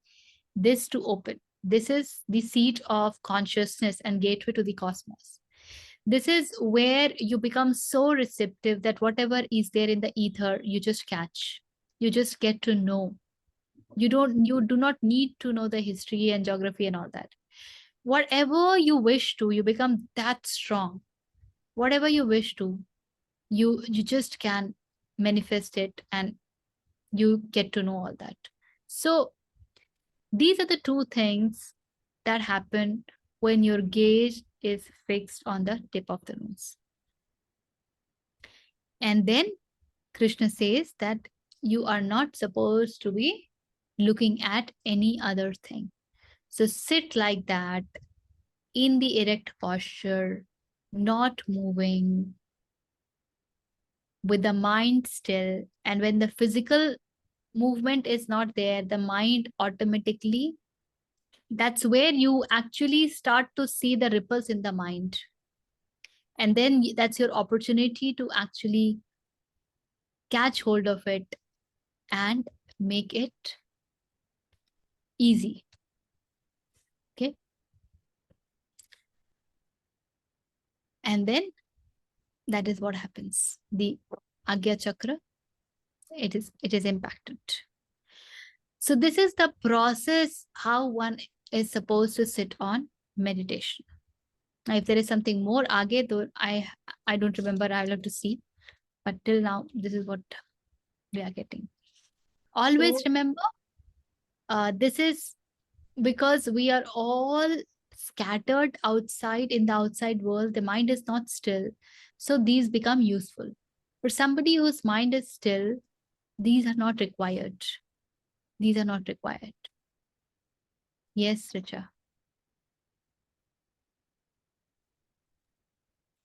this to open. This is the seat of consciousness and gateway to the cosmos. This is where you become so receptive that whatever is there in the ether, you just catch. You just get to know. You do not need to know the history and geography and all that. Whatever you wish to, you become that strong. Whatever you wish to, you just can manifest it and you get to know all that. So these are the two things that happen when your gaze is fixed on the tip of the nose. And then Krishna says that you are not supposed to be looking at any other thing. So sit like that in the erect posture, not moving, with the mind still. And when the physical movement is not there, the mind automatically, that's where you actually start to see the ripples in the mind. And then that's your opportunity to actually catch hold of it and make it easy. Okay. And then that is what happens. The Agya Chakra, it is impacted. So this is the process how one is supposed to sit on meditation. Now, if there is something more aage, though I don't remember, I'll have to see. But till now, this is what we are getting. Always remember, This is because we are all scattered outside in the outside world. The mind is not still, so these become useful. For somebody whose mind is still, these are not required. These are not required. Yes, Richa.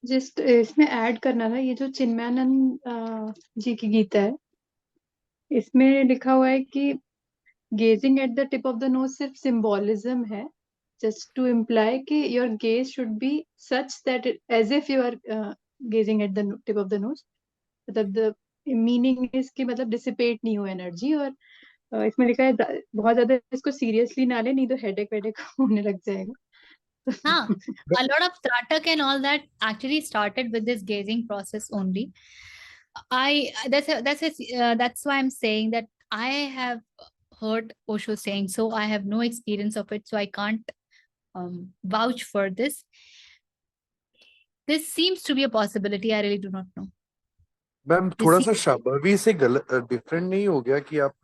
Just इसमें add करना था, ये जो चिन्मयानंद जी की गीता है, इसमें लिखा हुआ है कि gazing at the tip of the nose सिर्फ सिंबोलिज्म है, जस्ट टू इम्प्लाई कि your gaze should be such that as if you are gazing at the tip of the nose, मतलब द मीनिंग इज कि मतलब dissipate नहीं हो energy. और इसमें लिखा है बहुत ज्यादा इसको सीरियसली ना ले, नहीं तो हेडेक वेडेक होने लग जाएगा। A lot of Tratak and all that actually started with this gazing process only. That's why I'm saying that I have heard Osho saying so. I have no experience of it, so I can't vouch for this. This seems to be a possibility. I really do not know. Ma'am थोड़ा सा शांभवी से गलत different नहीं हो गया कि आप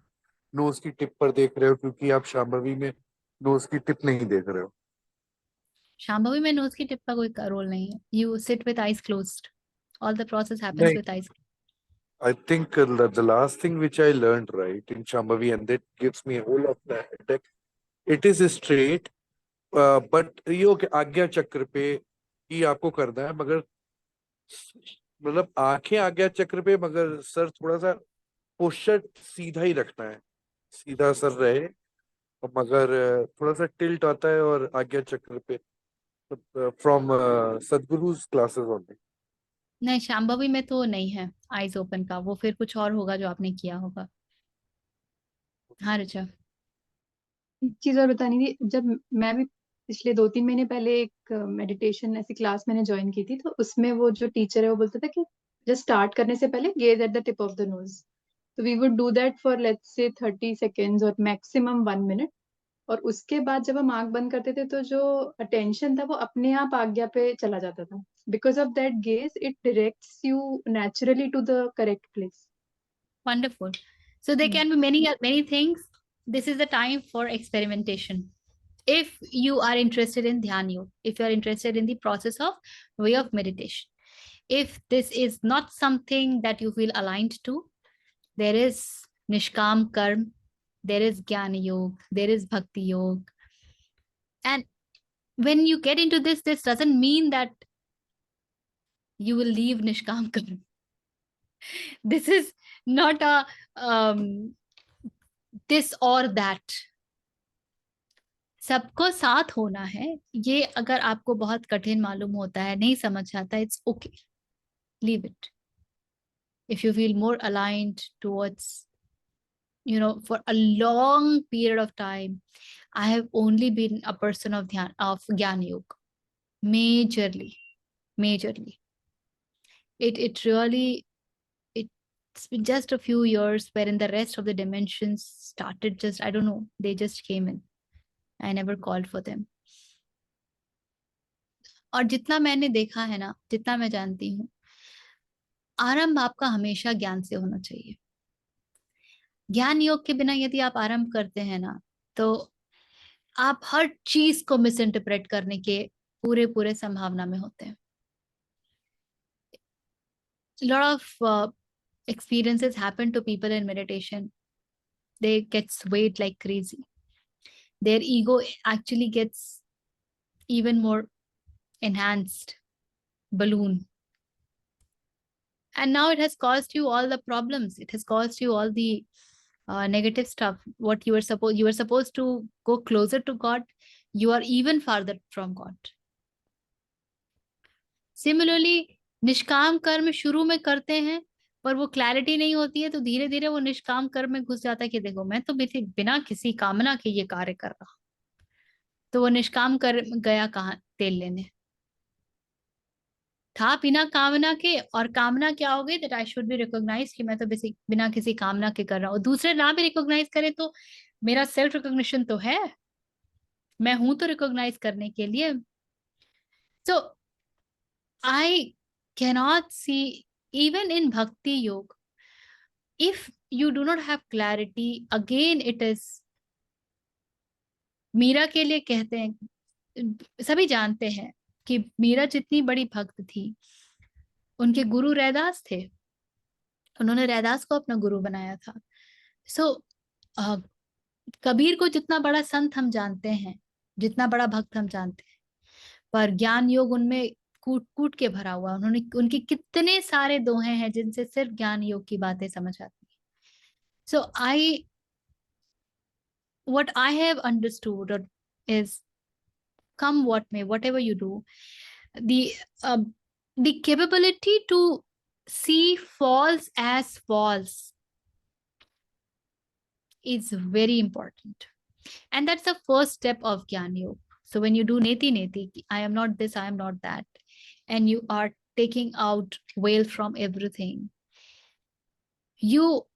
knows की टिप पर देख रहे हो, क्योंकि आप शांभवी में नोज की टिप नहीं देख रहे हो। शांभवी में नोज की टिप का कोई रोल नहीं है. You sit with eyes closed. All the process happens नहीं, with eyes. I think the last thing which I learned right in Shambhavi, and that gives me a whole of the headache. It is straight, but ये कि आज्ञा चक्र पे ही आपको करना है, मगर मतलब आंखें आज्ञा चक्र पे, मगर सर थोड़ा सा पोस्चर सीधा ही रखना है, सीधा सर रहे, मगर थोड़ा सा टिल्ट आता है और आज्ञा चक्र पे फ्रॉम सदगुरुज क्लासेस ओनली। नहीं, शांभवी में तो नहीं है आईज ओपन का, वो फिर कुछ और होगा जो आपने किया होगा. हाँ रिचा. एक चीज और बतानी थी, जब मैं भी पिछले 2-3 महीने पहले एक मेडिटेशन ऐसी क्लास मैंने ज्वाइन की थी, तो उसमें वो जो टीचर है वो बोलता था कि जस्ट स्टार्ट करने से पहले gaze at the tip of the nose. तो we would do that for let's say 30 seconds और मैक्सिमम 1 मिनट, और उसके बाद जब हम आंख बंद करते थे तो जो अटेंशन था वो अपने आप आज्ञा पे चला जाता था। Because of that gaze it directs you naturally to the correct place. Wonderful. So there can be many things. This is the time for experimentation. If you are interested in Dhyan Yoga, if you are interested in the process of way of meditation, if this is not something that you feel aligned to, there is Nishkam Karm, there is Jnana Yoga, there is Bhakti Yoga. And when you get into this doesn't mean that you will leave Nishkam Karm. This is not a this or that. सबको साथ होना है. ये अगर आपको बहुत कठिन मालूम होता है, नहीं समझ आता, it's okay. Leave it. If you feel more aligned towards, for a long period of time, I have only been a person of Jnana Yoga. Majorly. It really, it's been just a few years wherein the rest of the dimensions started just, I don't know, they just came in. I never called for them. और जितना मैंने देखा है ना, जितना मैं जानती हूँ, आरंभ आपका हमेशा ज्ञान से होना चाहिए. ज्ञान योग के बिना यदि आप आरंभ करते हैं ना, तो आप हर चीज को मिस इंटरप्रेट करने के पूरे संभावना में होते हैं. lot of experiences happen to people in meditation. They get swayed like crazy. Their ego actually gets even more enhanced, balloon. And now it has caused you all the problems. It has caused you all the negative stuff. What you were supposed to go closer to God, you are even farther from God. Similarly, निष्काम कर्म शुरू में करते हैं, पर वो clarity नहीं होती है, तो धीरे धीरे वो निष्काम कर्म में घुस जाता है कि देखो मैं तो बिना किसी कामना के ये कार्य कर रहा. तो वो निष्काम कर गया कहाँ तेल लेने, था बिना कामना के, और कामना क्या हो गई, that I should be recognize कि मैं तो बिना किसी कामना के कर रहा हूँ. दूसरे ना भी रिकॉग्नाइज करें तो मेरा सेल्फ रिकॉग्निशन तो है, मैं हूं तो रिकॉग्नाइज करने के लिए. So I cannot see, even in Bhakti Yoga, if you do not have clarity, again it is Meera के लिए कहते हैं, सभी जानते हैं कि मीरा जितनी बड़ी भक्त थी, उनके गुरु रैदास थे, उन्होंने रैदास को अपना गुरु बनाया था। सो कबीर को जितना बड़ा संत हम जानते हैं, जितना बड़ा भक्त हम जानते हैं, पर ज्ञान योग उनमें कूट कूट के भरा हुआ। उन्होंने, उनके कितने सारे दोहे हैं जिनसे सिर्फ ज्ञान योग की बातें समझ आती है। सो what I have understood is, come what may, whatever you do, the uh, the capability to see false as false is very important, and that's the first step of Gyan Yoga. So when you do neti neti, I am not this, I am not that, and you are taking out veil from everything, you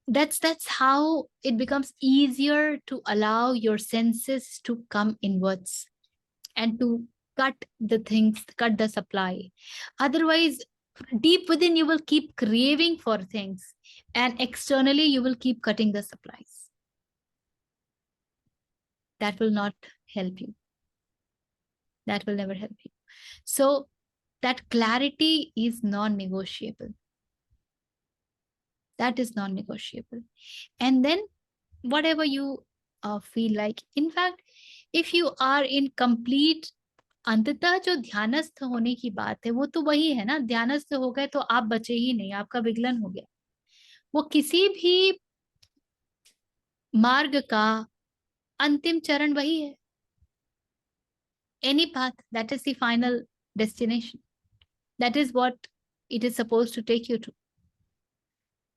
that's how it becomes easier to allow your senses to come inwards and to cut the things, cut the supply. Otherwise, deep within, you will keep craving for things, and externally, you will keep cutting the supplies. That will not help you. That will never help you. So, that clarity is non-negotiable. That is non-negotiable. And then, whatever you feel like, in fact, if you are in complete, अंततः जो ध्यानस्थ होने की बात है वो तो वही है ना, ध्यानस्थ हो गए तो आप बचे ही नहीं, आपका विगलन हो गया। वो किसी भी मार्ग का अंतिम चरण वही है। Any path, that is the final destination. That is what it is supposed to take you to.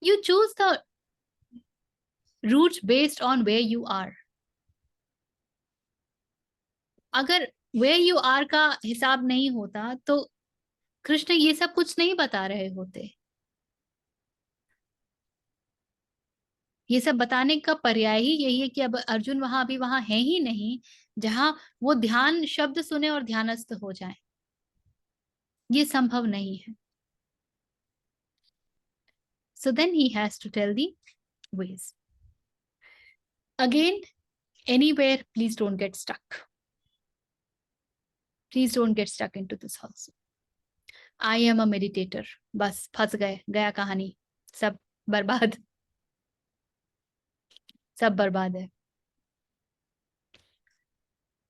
You choose the route based on where you are. अगर where you are का हिसाब नहीं होता तो कृष्ण ये सब कुछ नहीं बता रहे होते। ये सब बताने का पर्याय ही यही है कि अब अर्जुन अभी वहां है ही नहीं जहां वो ध्यान शब्द सुने और ध्यानस्थ हो जाए। ये संभव नहीं है। So then he has to tell the ways. Again, anywhere, please don't get stuck. Please don't get stuck into this also. I am a meditator. बस फंस गए, गया कहानी, सब बर्बाद, सब बर्बाद है।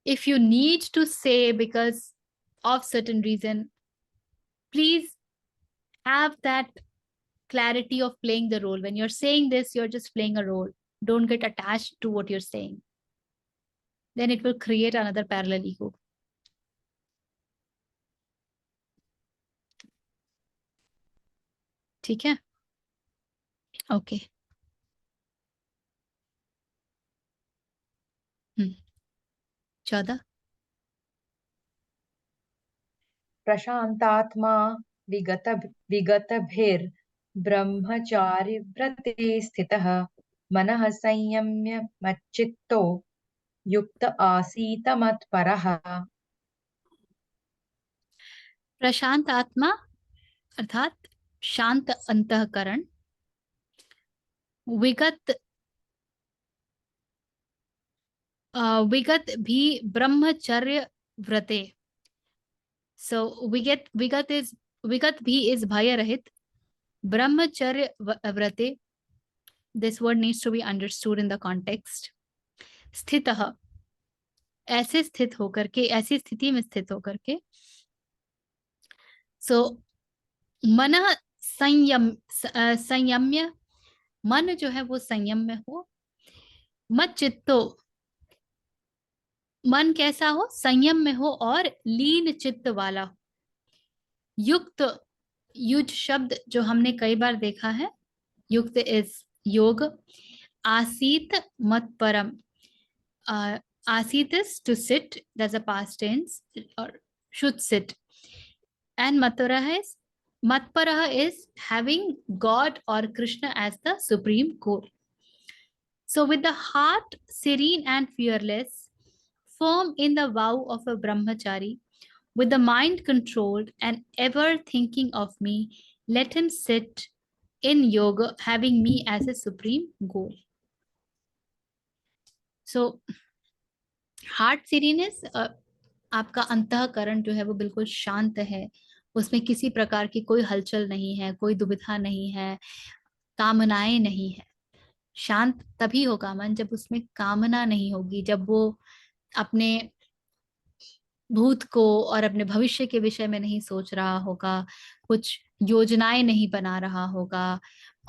If you need to say because of certain reason, please have that clarity of playing the role. When you're saying this, you're just playing a role. Don't get attached to what you're saying. Then it will create another parallel ego. ठीक है? Okay. 14 प्रशांतात्मा विगतभिर् ब्रह्मचारि व्रते स्थितः मनः संयम्य मच्चित्तो युक्त आसीत मत्परः। प्रशांत आत्मा अर्थात शांत अंतःकरण, विगत भी ब्रह्मचर्य व्रते। So vigat bhi is bhaya rahit, brahmacharya vrate. This word needs to be understood in the context. स्थितः, ऐसे स्थित होकर के, ऐसी स्थिति में स्थित होकर के। So मन संयम्य, मन जो है वो संयम में हो। मत चित्तो, मन कैसा हो? संयम में हो और लीन चित्त वाला हो। युक्त, युज शब्द जो हमने कई बार देखा है, युक्त इज योग। आसीत मत परम, आसीत is to sit, that's a past tense, or should sit. And matparaha is having God or Krishna as the supreme goal. So with the heart serene and fearless, firm in the vow of a brahmachari, with the mind controlled and ever thinking of me, let him sit in yoga, having me as a supreme goal. So heart sereneness, आपका अंतःकरण जो है वो बिल्कुल शांत है, उसमें किसी प्रकार की कोई हलचल नहीं है, कोई दुविधा नहीं है, कामनाएं नहीं है। शांत तभी होगा मन जब उसमें कामना नहीं होगी, जब वो अपने भूत को और अपने भविष्य के विषय में नहीं सोच रहा होगा, कुछ योजनाएं नहीं बना रहा होगा,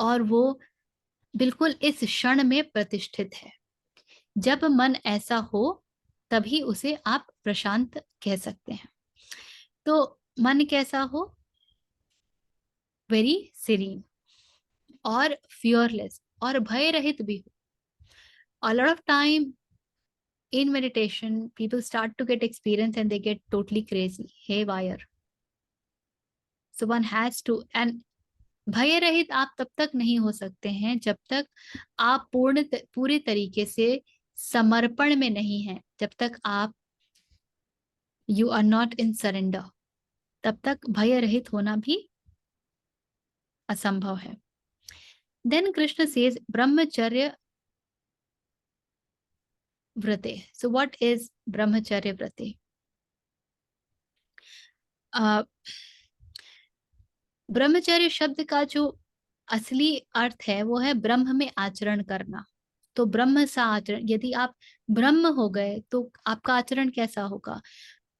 और वो बिल्कुल इस क्षण में प्रतिष्ठित है। जब मन ऐसा हो तभी उसे आप प्रशांत कह सकते हैं। तो मन कैसा हो? वेरी सीरीन और फियरलेस और भय रहित भी हो। A lot of time in meditation, people start to get experience and they get totally crazy, haywire. So one has to, and भय रहित आप तब तक नहीं हो सकते हैं जब तक आप पूरे तरीके से समर्पण में नहीं हैं, जब तक आप you are not in surrender, तब तक भय रहित होना भी असंभव है। देन कृष्ण सेज ब्रह्मचर्य व्रते। सो व्हाट इज ब्रह्मचर्य व्रते? ब्रह्मचर्य शब्द का जो असली अर्थ है वो है ब्रह्म में आचरण करना। तो ब्रह्म सा आचरण, यदि आप ब्रह्म हो गए तो आपका आचरण कैसा होगा?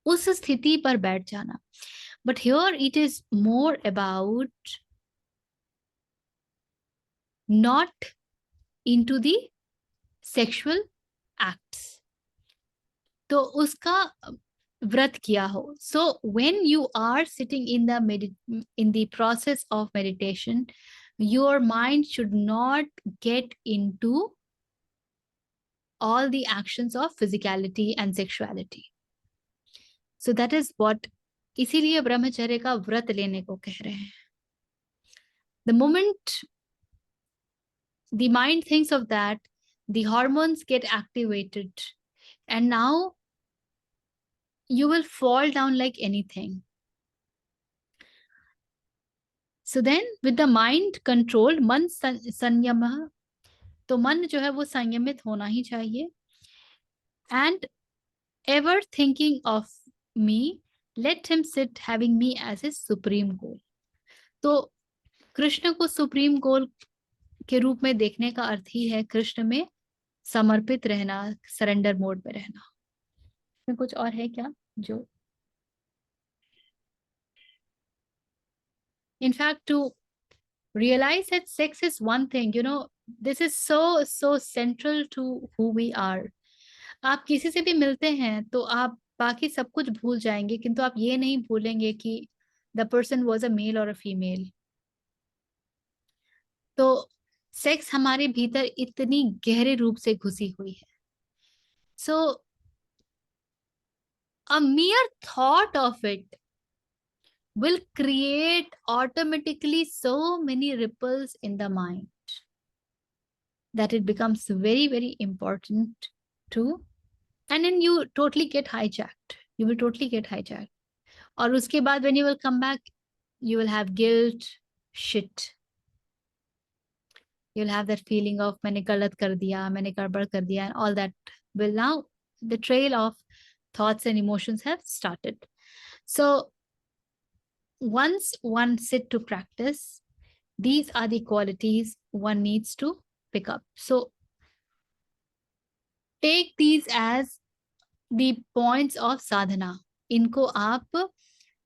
उस स्थिति पर बैठ जाना। But here it is more about not into the sexual acts. तो उसका व्रत किया हो। So when you are sitting in the process of meditation, your mind should not get into all the actions of physicality and sexuality. So that is what, इसीलिए ब्रह्मचर्य का व्रत लेने को कह रहे हैं। The moment the mind thinks of that, the hormones get activated, and now you will fall down like anything. So then with the mind controlled, मन संयम, तो मन जो है वो संयमित होना ही चाहिए। And ever thinking of me, let him sit having me as his supreme goal. तो कृष्ण को सुप्रीम गोल के रूप में देखने का अर्थ ही है कृष्ण में समर्पित रहना, सरेंडर मोड में रहना। इसमें कुछ और है क्या जो? In fact, to realize that sex is one thing, this is so central to who we are. आप किसी से भी मिलते हैं तो आप बाकी सब कुछ भूल जाएंगे, किंतु आप ये नहीं भूलेंगे कि the person was a male और अ फीमेल। तो सेक्स हमारे भीतर इतनी गहरे रूप से घुसी हुई है। सो अ mere thought of it will create automatically so many ripples in the mind that it becomes very important to, and then you totally get hijacked. You will totally get hijacked. और उसके बाद when you will come back, you will have guilt, shit. You'll have that feeling of मैंने गलत कर दिया, मैंने गड़बड़ कर दिया, and all that will now, the trail of thoughts and emotions have started. So once one sit to practice, these are the qualities one needs to pick up. So take these as the points of sadhana. इनको आप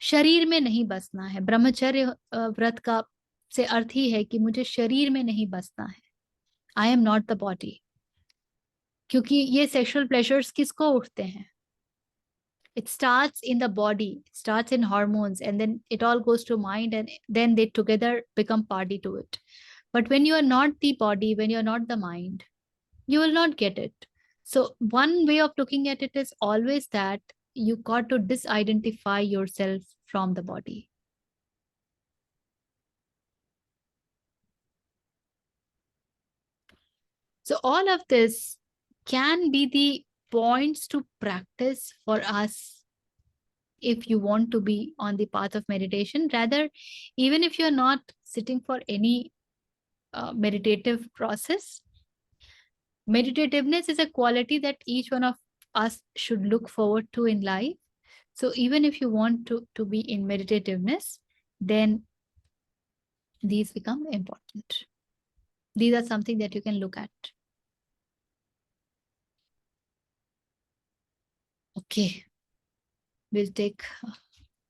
शरीर में नहीं बसना है। ब्रह्मचर्य व्रत का से अर्थ ही है कि मुझे शरीर में नहीं बसना है। I am not the body. क्योंकि ये सेक्सुअल प्लेजर्स किसको उठते हैं? It starts in the body, starts in hormones, and then it all goes to mind, and then they together become party to it. But when you are not the body, when you are not the mind, you will not get it. So one way of looking at it is always that you got to disidentify yourself from the body. So all of this can be the points to practice for us if you want to be on the path of meditation. Rather, even if you're not sitting for any meditative process, meditativeness is a quality that each one of us should look forward to in life. So even if you want to be in meditativeness, then these become important. These are something that you can look at. Okay, we'll take a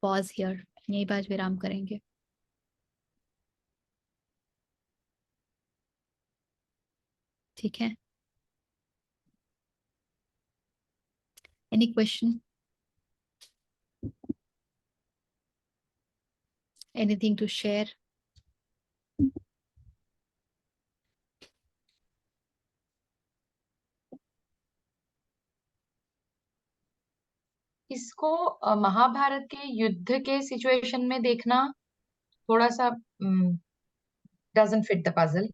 pause here. यहीं पर आज विराम करेंगे. ठीक है? Any question? Anything to share? इसको महाभारत के युद्ध के सिचुएशन में देखना थोड़ा सा डजंट फिट द पजल.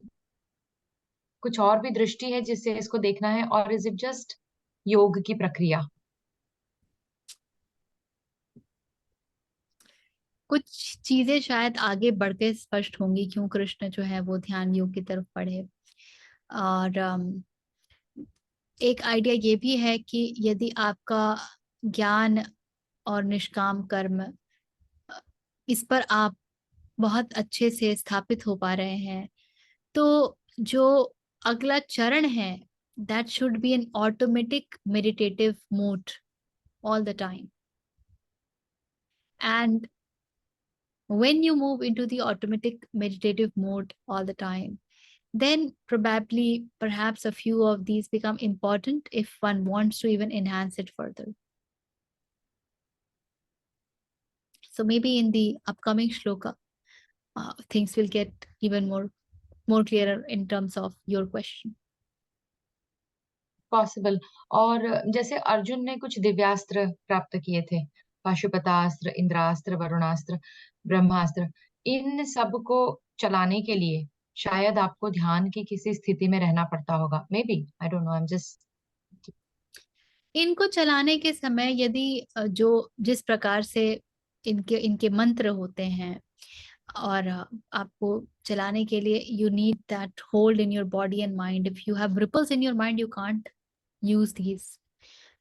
कुछ और भी दृष्टि है जिससे इसको देखना है, और इज इट जस्ट योग की प्रक्रिया? कुछ चीजें शायद आगे बढ़ के स्पष्ट होंगी क्यों कृष्ण जो है वो ध्यान योग की तरफ बढ़े. और एक आइडिया ये भी है कि यदि आपका ज्ञान और निष्काम कर्म इस पर आप बहुत अच्छे से स्थापित हो पा रहे हैं, तो जो अगला चरण है that should be an automatic meditative mode all the time. And when you move into the automatic meditative mode all the time, then probably perhaps a few of these become important if one wants to even enhance it further. So maybe in the upcoming shloka, things will get even more clearer in terms of your question. Possible. और जैसे अर्जुन ने कुछ दिव्यास्त्र प्राप्त किए थे, पाशुपतास्त्र, इंद्रास्त्र, वरुणास्त्र, ब्रह्मास्त्र, इन सब को चलाने के लिए शायद आपको ध्यान की किसी स्थिति में रहना पड़ता होगा. May be, I don't know, I am just. इनको चलाने के समय यदि जिस प्रकार से इनके मंत्र होते हैं, और आपको चलाने के लिए you need that hold in your body and mind. If you have ripples in your mind, you can't use these.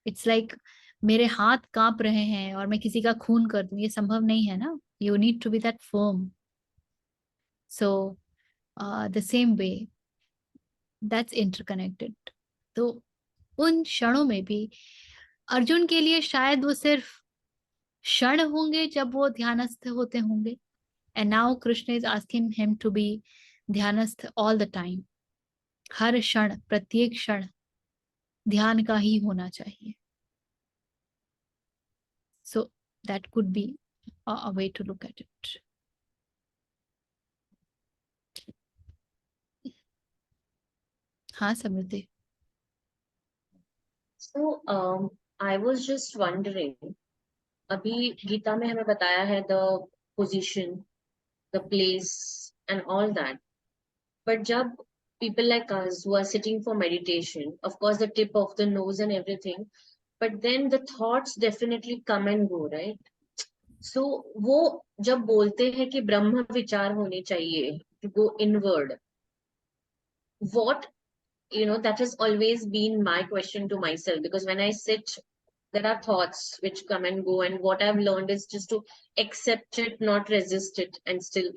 It's like मेरे हाथ कांप रहे हैं और मैं किसी का खून कर दूं, ये संभव नहीं है ना. You need to be that firm. So the same way, that's interconnected. तो उन क्षणों में भी अर्जुन के लिए शायद वो सिर्फ क्षण होंगे जब वो ध्यानस्थ होते होंगे. And now Krishna is asking him to be ध्यानस्थ all the time. हर क्षण, प्रत्येक क्षण ध्यान का ही होना चाहिए. So that could be a way to look at it. हाँ समृद्धि. So I was just wondering, अभी गीता में हमें बताया है the position, the place and all that. But jab people like us who are sitting for meditation, of course the tip of the nose and everything, but then the thoughts definitely come and go, right? So वो जब बोलते हैं कि ब्रह्म विचार होने चाहिए, to go inward, what, that has always been my question to myself, because when I sit, there are thoughts which come and go, and what I've learned is just to accept it, not resist it, and still,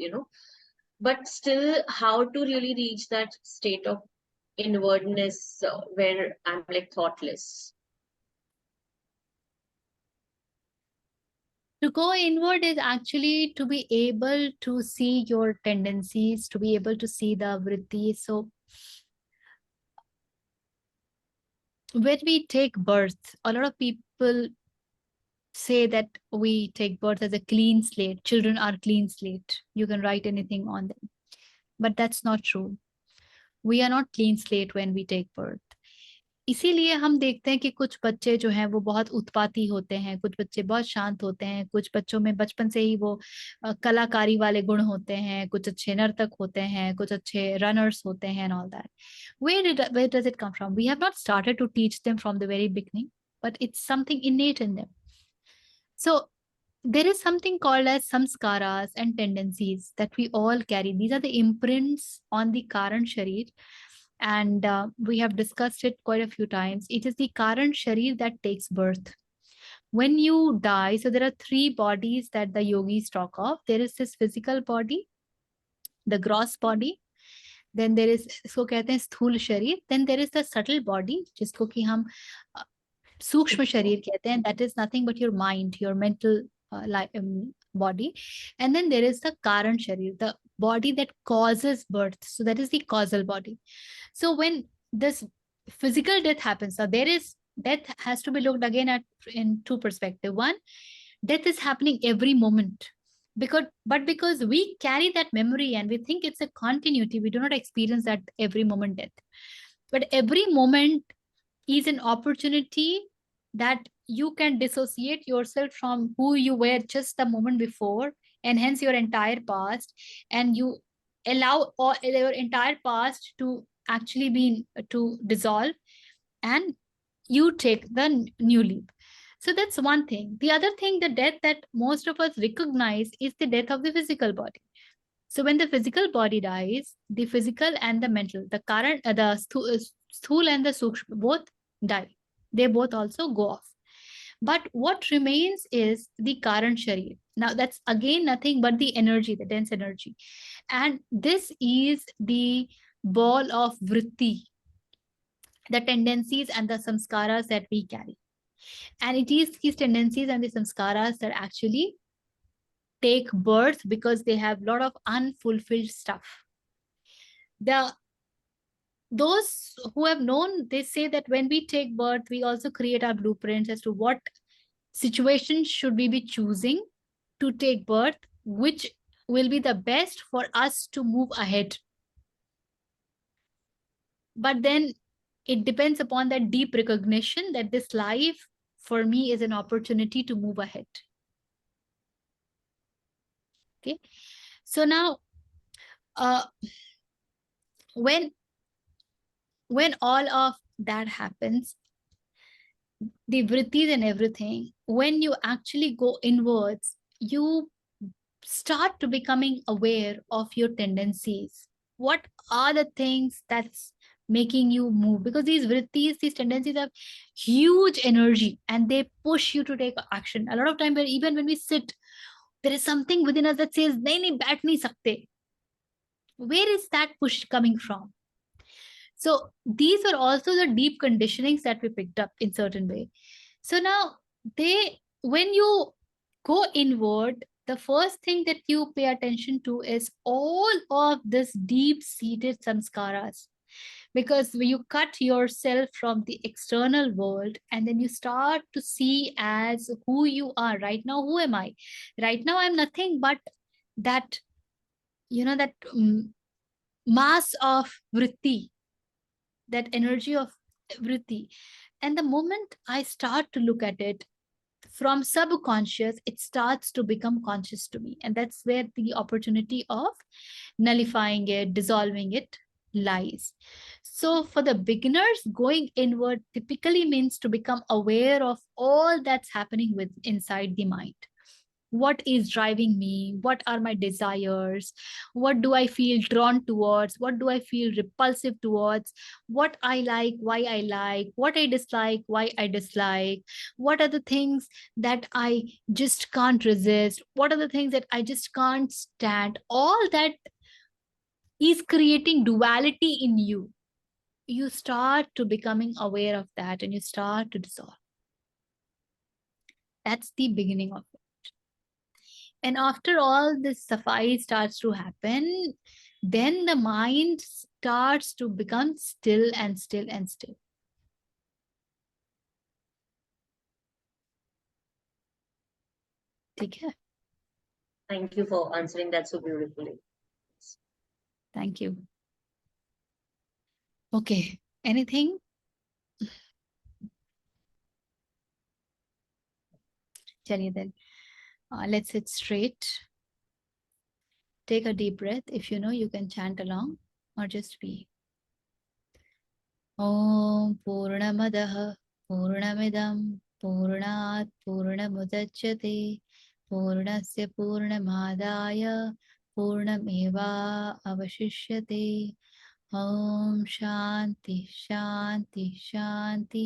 but still how to really reach that state of inwardness where I'm like thoughtless. To go inward is actually to be able to see your tendencies, to be able to see the vritti. So when we take birth, a lot of people say that we take birth as a clean slate. Children are clean slate. You can write anything on them. But that's not true. We are not clean slate when we take birth. इसीलिए हम देखते हैं कि कुछ बच्चे जो हैं वो बहुत उत्पाती होते हैं, कुछ बच्चे बहुत शांत होते हैं, कुछ बच्चों में बचपन से ही वो कलाकारी वाले गुण होते हैं, कुछ अच्छे नर्तक होते हैं, कुछ अच्छे रनर्स होते हैं and all that. Where does it come from? We have not started to teach them from the very beginning, but it's something innate in them. So there is something called as samskaras and tendencies that we all carry. These are the imprints on the Karan Sharir and we have discussed it quite a few times. It is the Karan Sharir that takes birth. When you die, so there are three bodies that the yogis talk of. There is this physical body, the gross body. Then there is, इसको कहते हैं स्थूल शरीर. Then there is the subtle body, जिसको कि हम सूक्ष्म शरीर कहते हैं. That is nothing but your mind, your mental body. And then there is the Karan Sharir, the body that causes birth. So that is the causal body. So when this physical death happens, now there is, death has to be looked again at in two perspectives. One, death is happening every moment. Because we carry that memory and we think it's a continuity, we do not experience that every moment death. But every moment is an opportunity that you can dissociate yourself from who you were just the moment before, and hence your entire past, and you allow your entire past to actually be to dissolve, and you take the new leap. So that's one thing. The other thing, the death that most of us recognize is the death of the physical body. So when the physical body dies, the physical and the mental, the current, the sthul and the sukshma both die. They both also go off. But what remains is the Karan Sharir. Now that's again nothing but the energy, the dense energy. And this is the ball of vritti, the tendencies and the samskaras that we carry. And it is these tendencies and the samskaras that actually take birth because they have a lot of unfulfilled stuff. Those who have known, they say that when we take birth, we also create our blueprints as to what situations should we be choosing to take birth, which will be the best for us to move ahead. But then it depends upon that deep recognition that this life for me is an opportunity to move ahead. Okay, so now when all of that happens, the vrittis and everything, when you actually go inwards, you start to becoming aware of your tendencies. What are the things that's making you move? Because these vrittis, these tendencies have huge energy and they push you to take action. A lot of time, even when we sit, there is something within us that says, nahi, baith nahi sakte. Where is that push coming from? So these are also the deep conditionings that we picked up in certain way. So now when you go inward, the first thing that you pay attention to is all of this deep-seated samskaras. Because when you cut yourself from the external world and then you start to see as who you are right now, who am I? Right now, I'm nothing but that, that mass of vritti, that energy of vritti. And the moment I start to look at it from subconscious, it starts to become conscious to me. And that's where the opportunity of nullifying it, dissolving it lies. So for the beginners, going inward typically means to become aware of all that's happening with inside the mind. What is driving me? What are my desires? What do I feel drawn towards? What do I feel repulsive towards? What I like, why I like, what I dislike, why I dislike? What are the things that I just can't resist? What are the things that I just can't stand? All that is creating duality in you. You start to becoming aware of that and you start to dissolve. That's the beginning of it. And after all this safai starts to happen, then the mind starts to become still and still and still. Okay. Thank you for answering that so beautifully. Thank you. Okay. Anything? Chaliye then. Let's sit straight. Take a deep breath. If you know, you can chant along or just be. Om Purnamadaha Purnamidam Purnat Purnamudachyate Purnasya Purnamadaya Purnameva Avashishyate Om Shanti Shanti Shanti.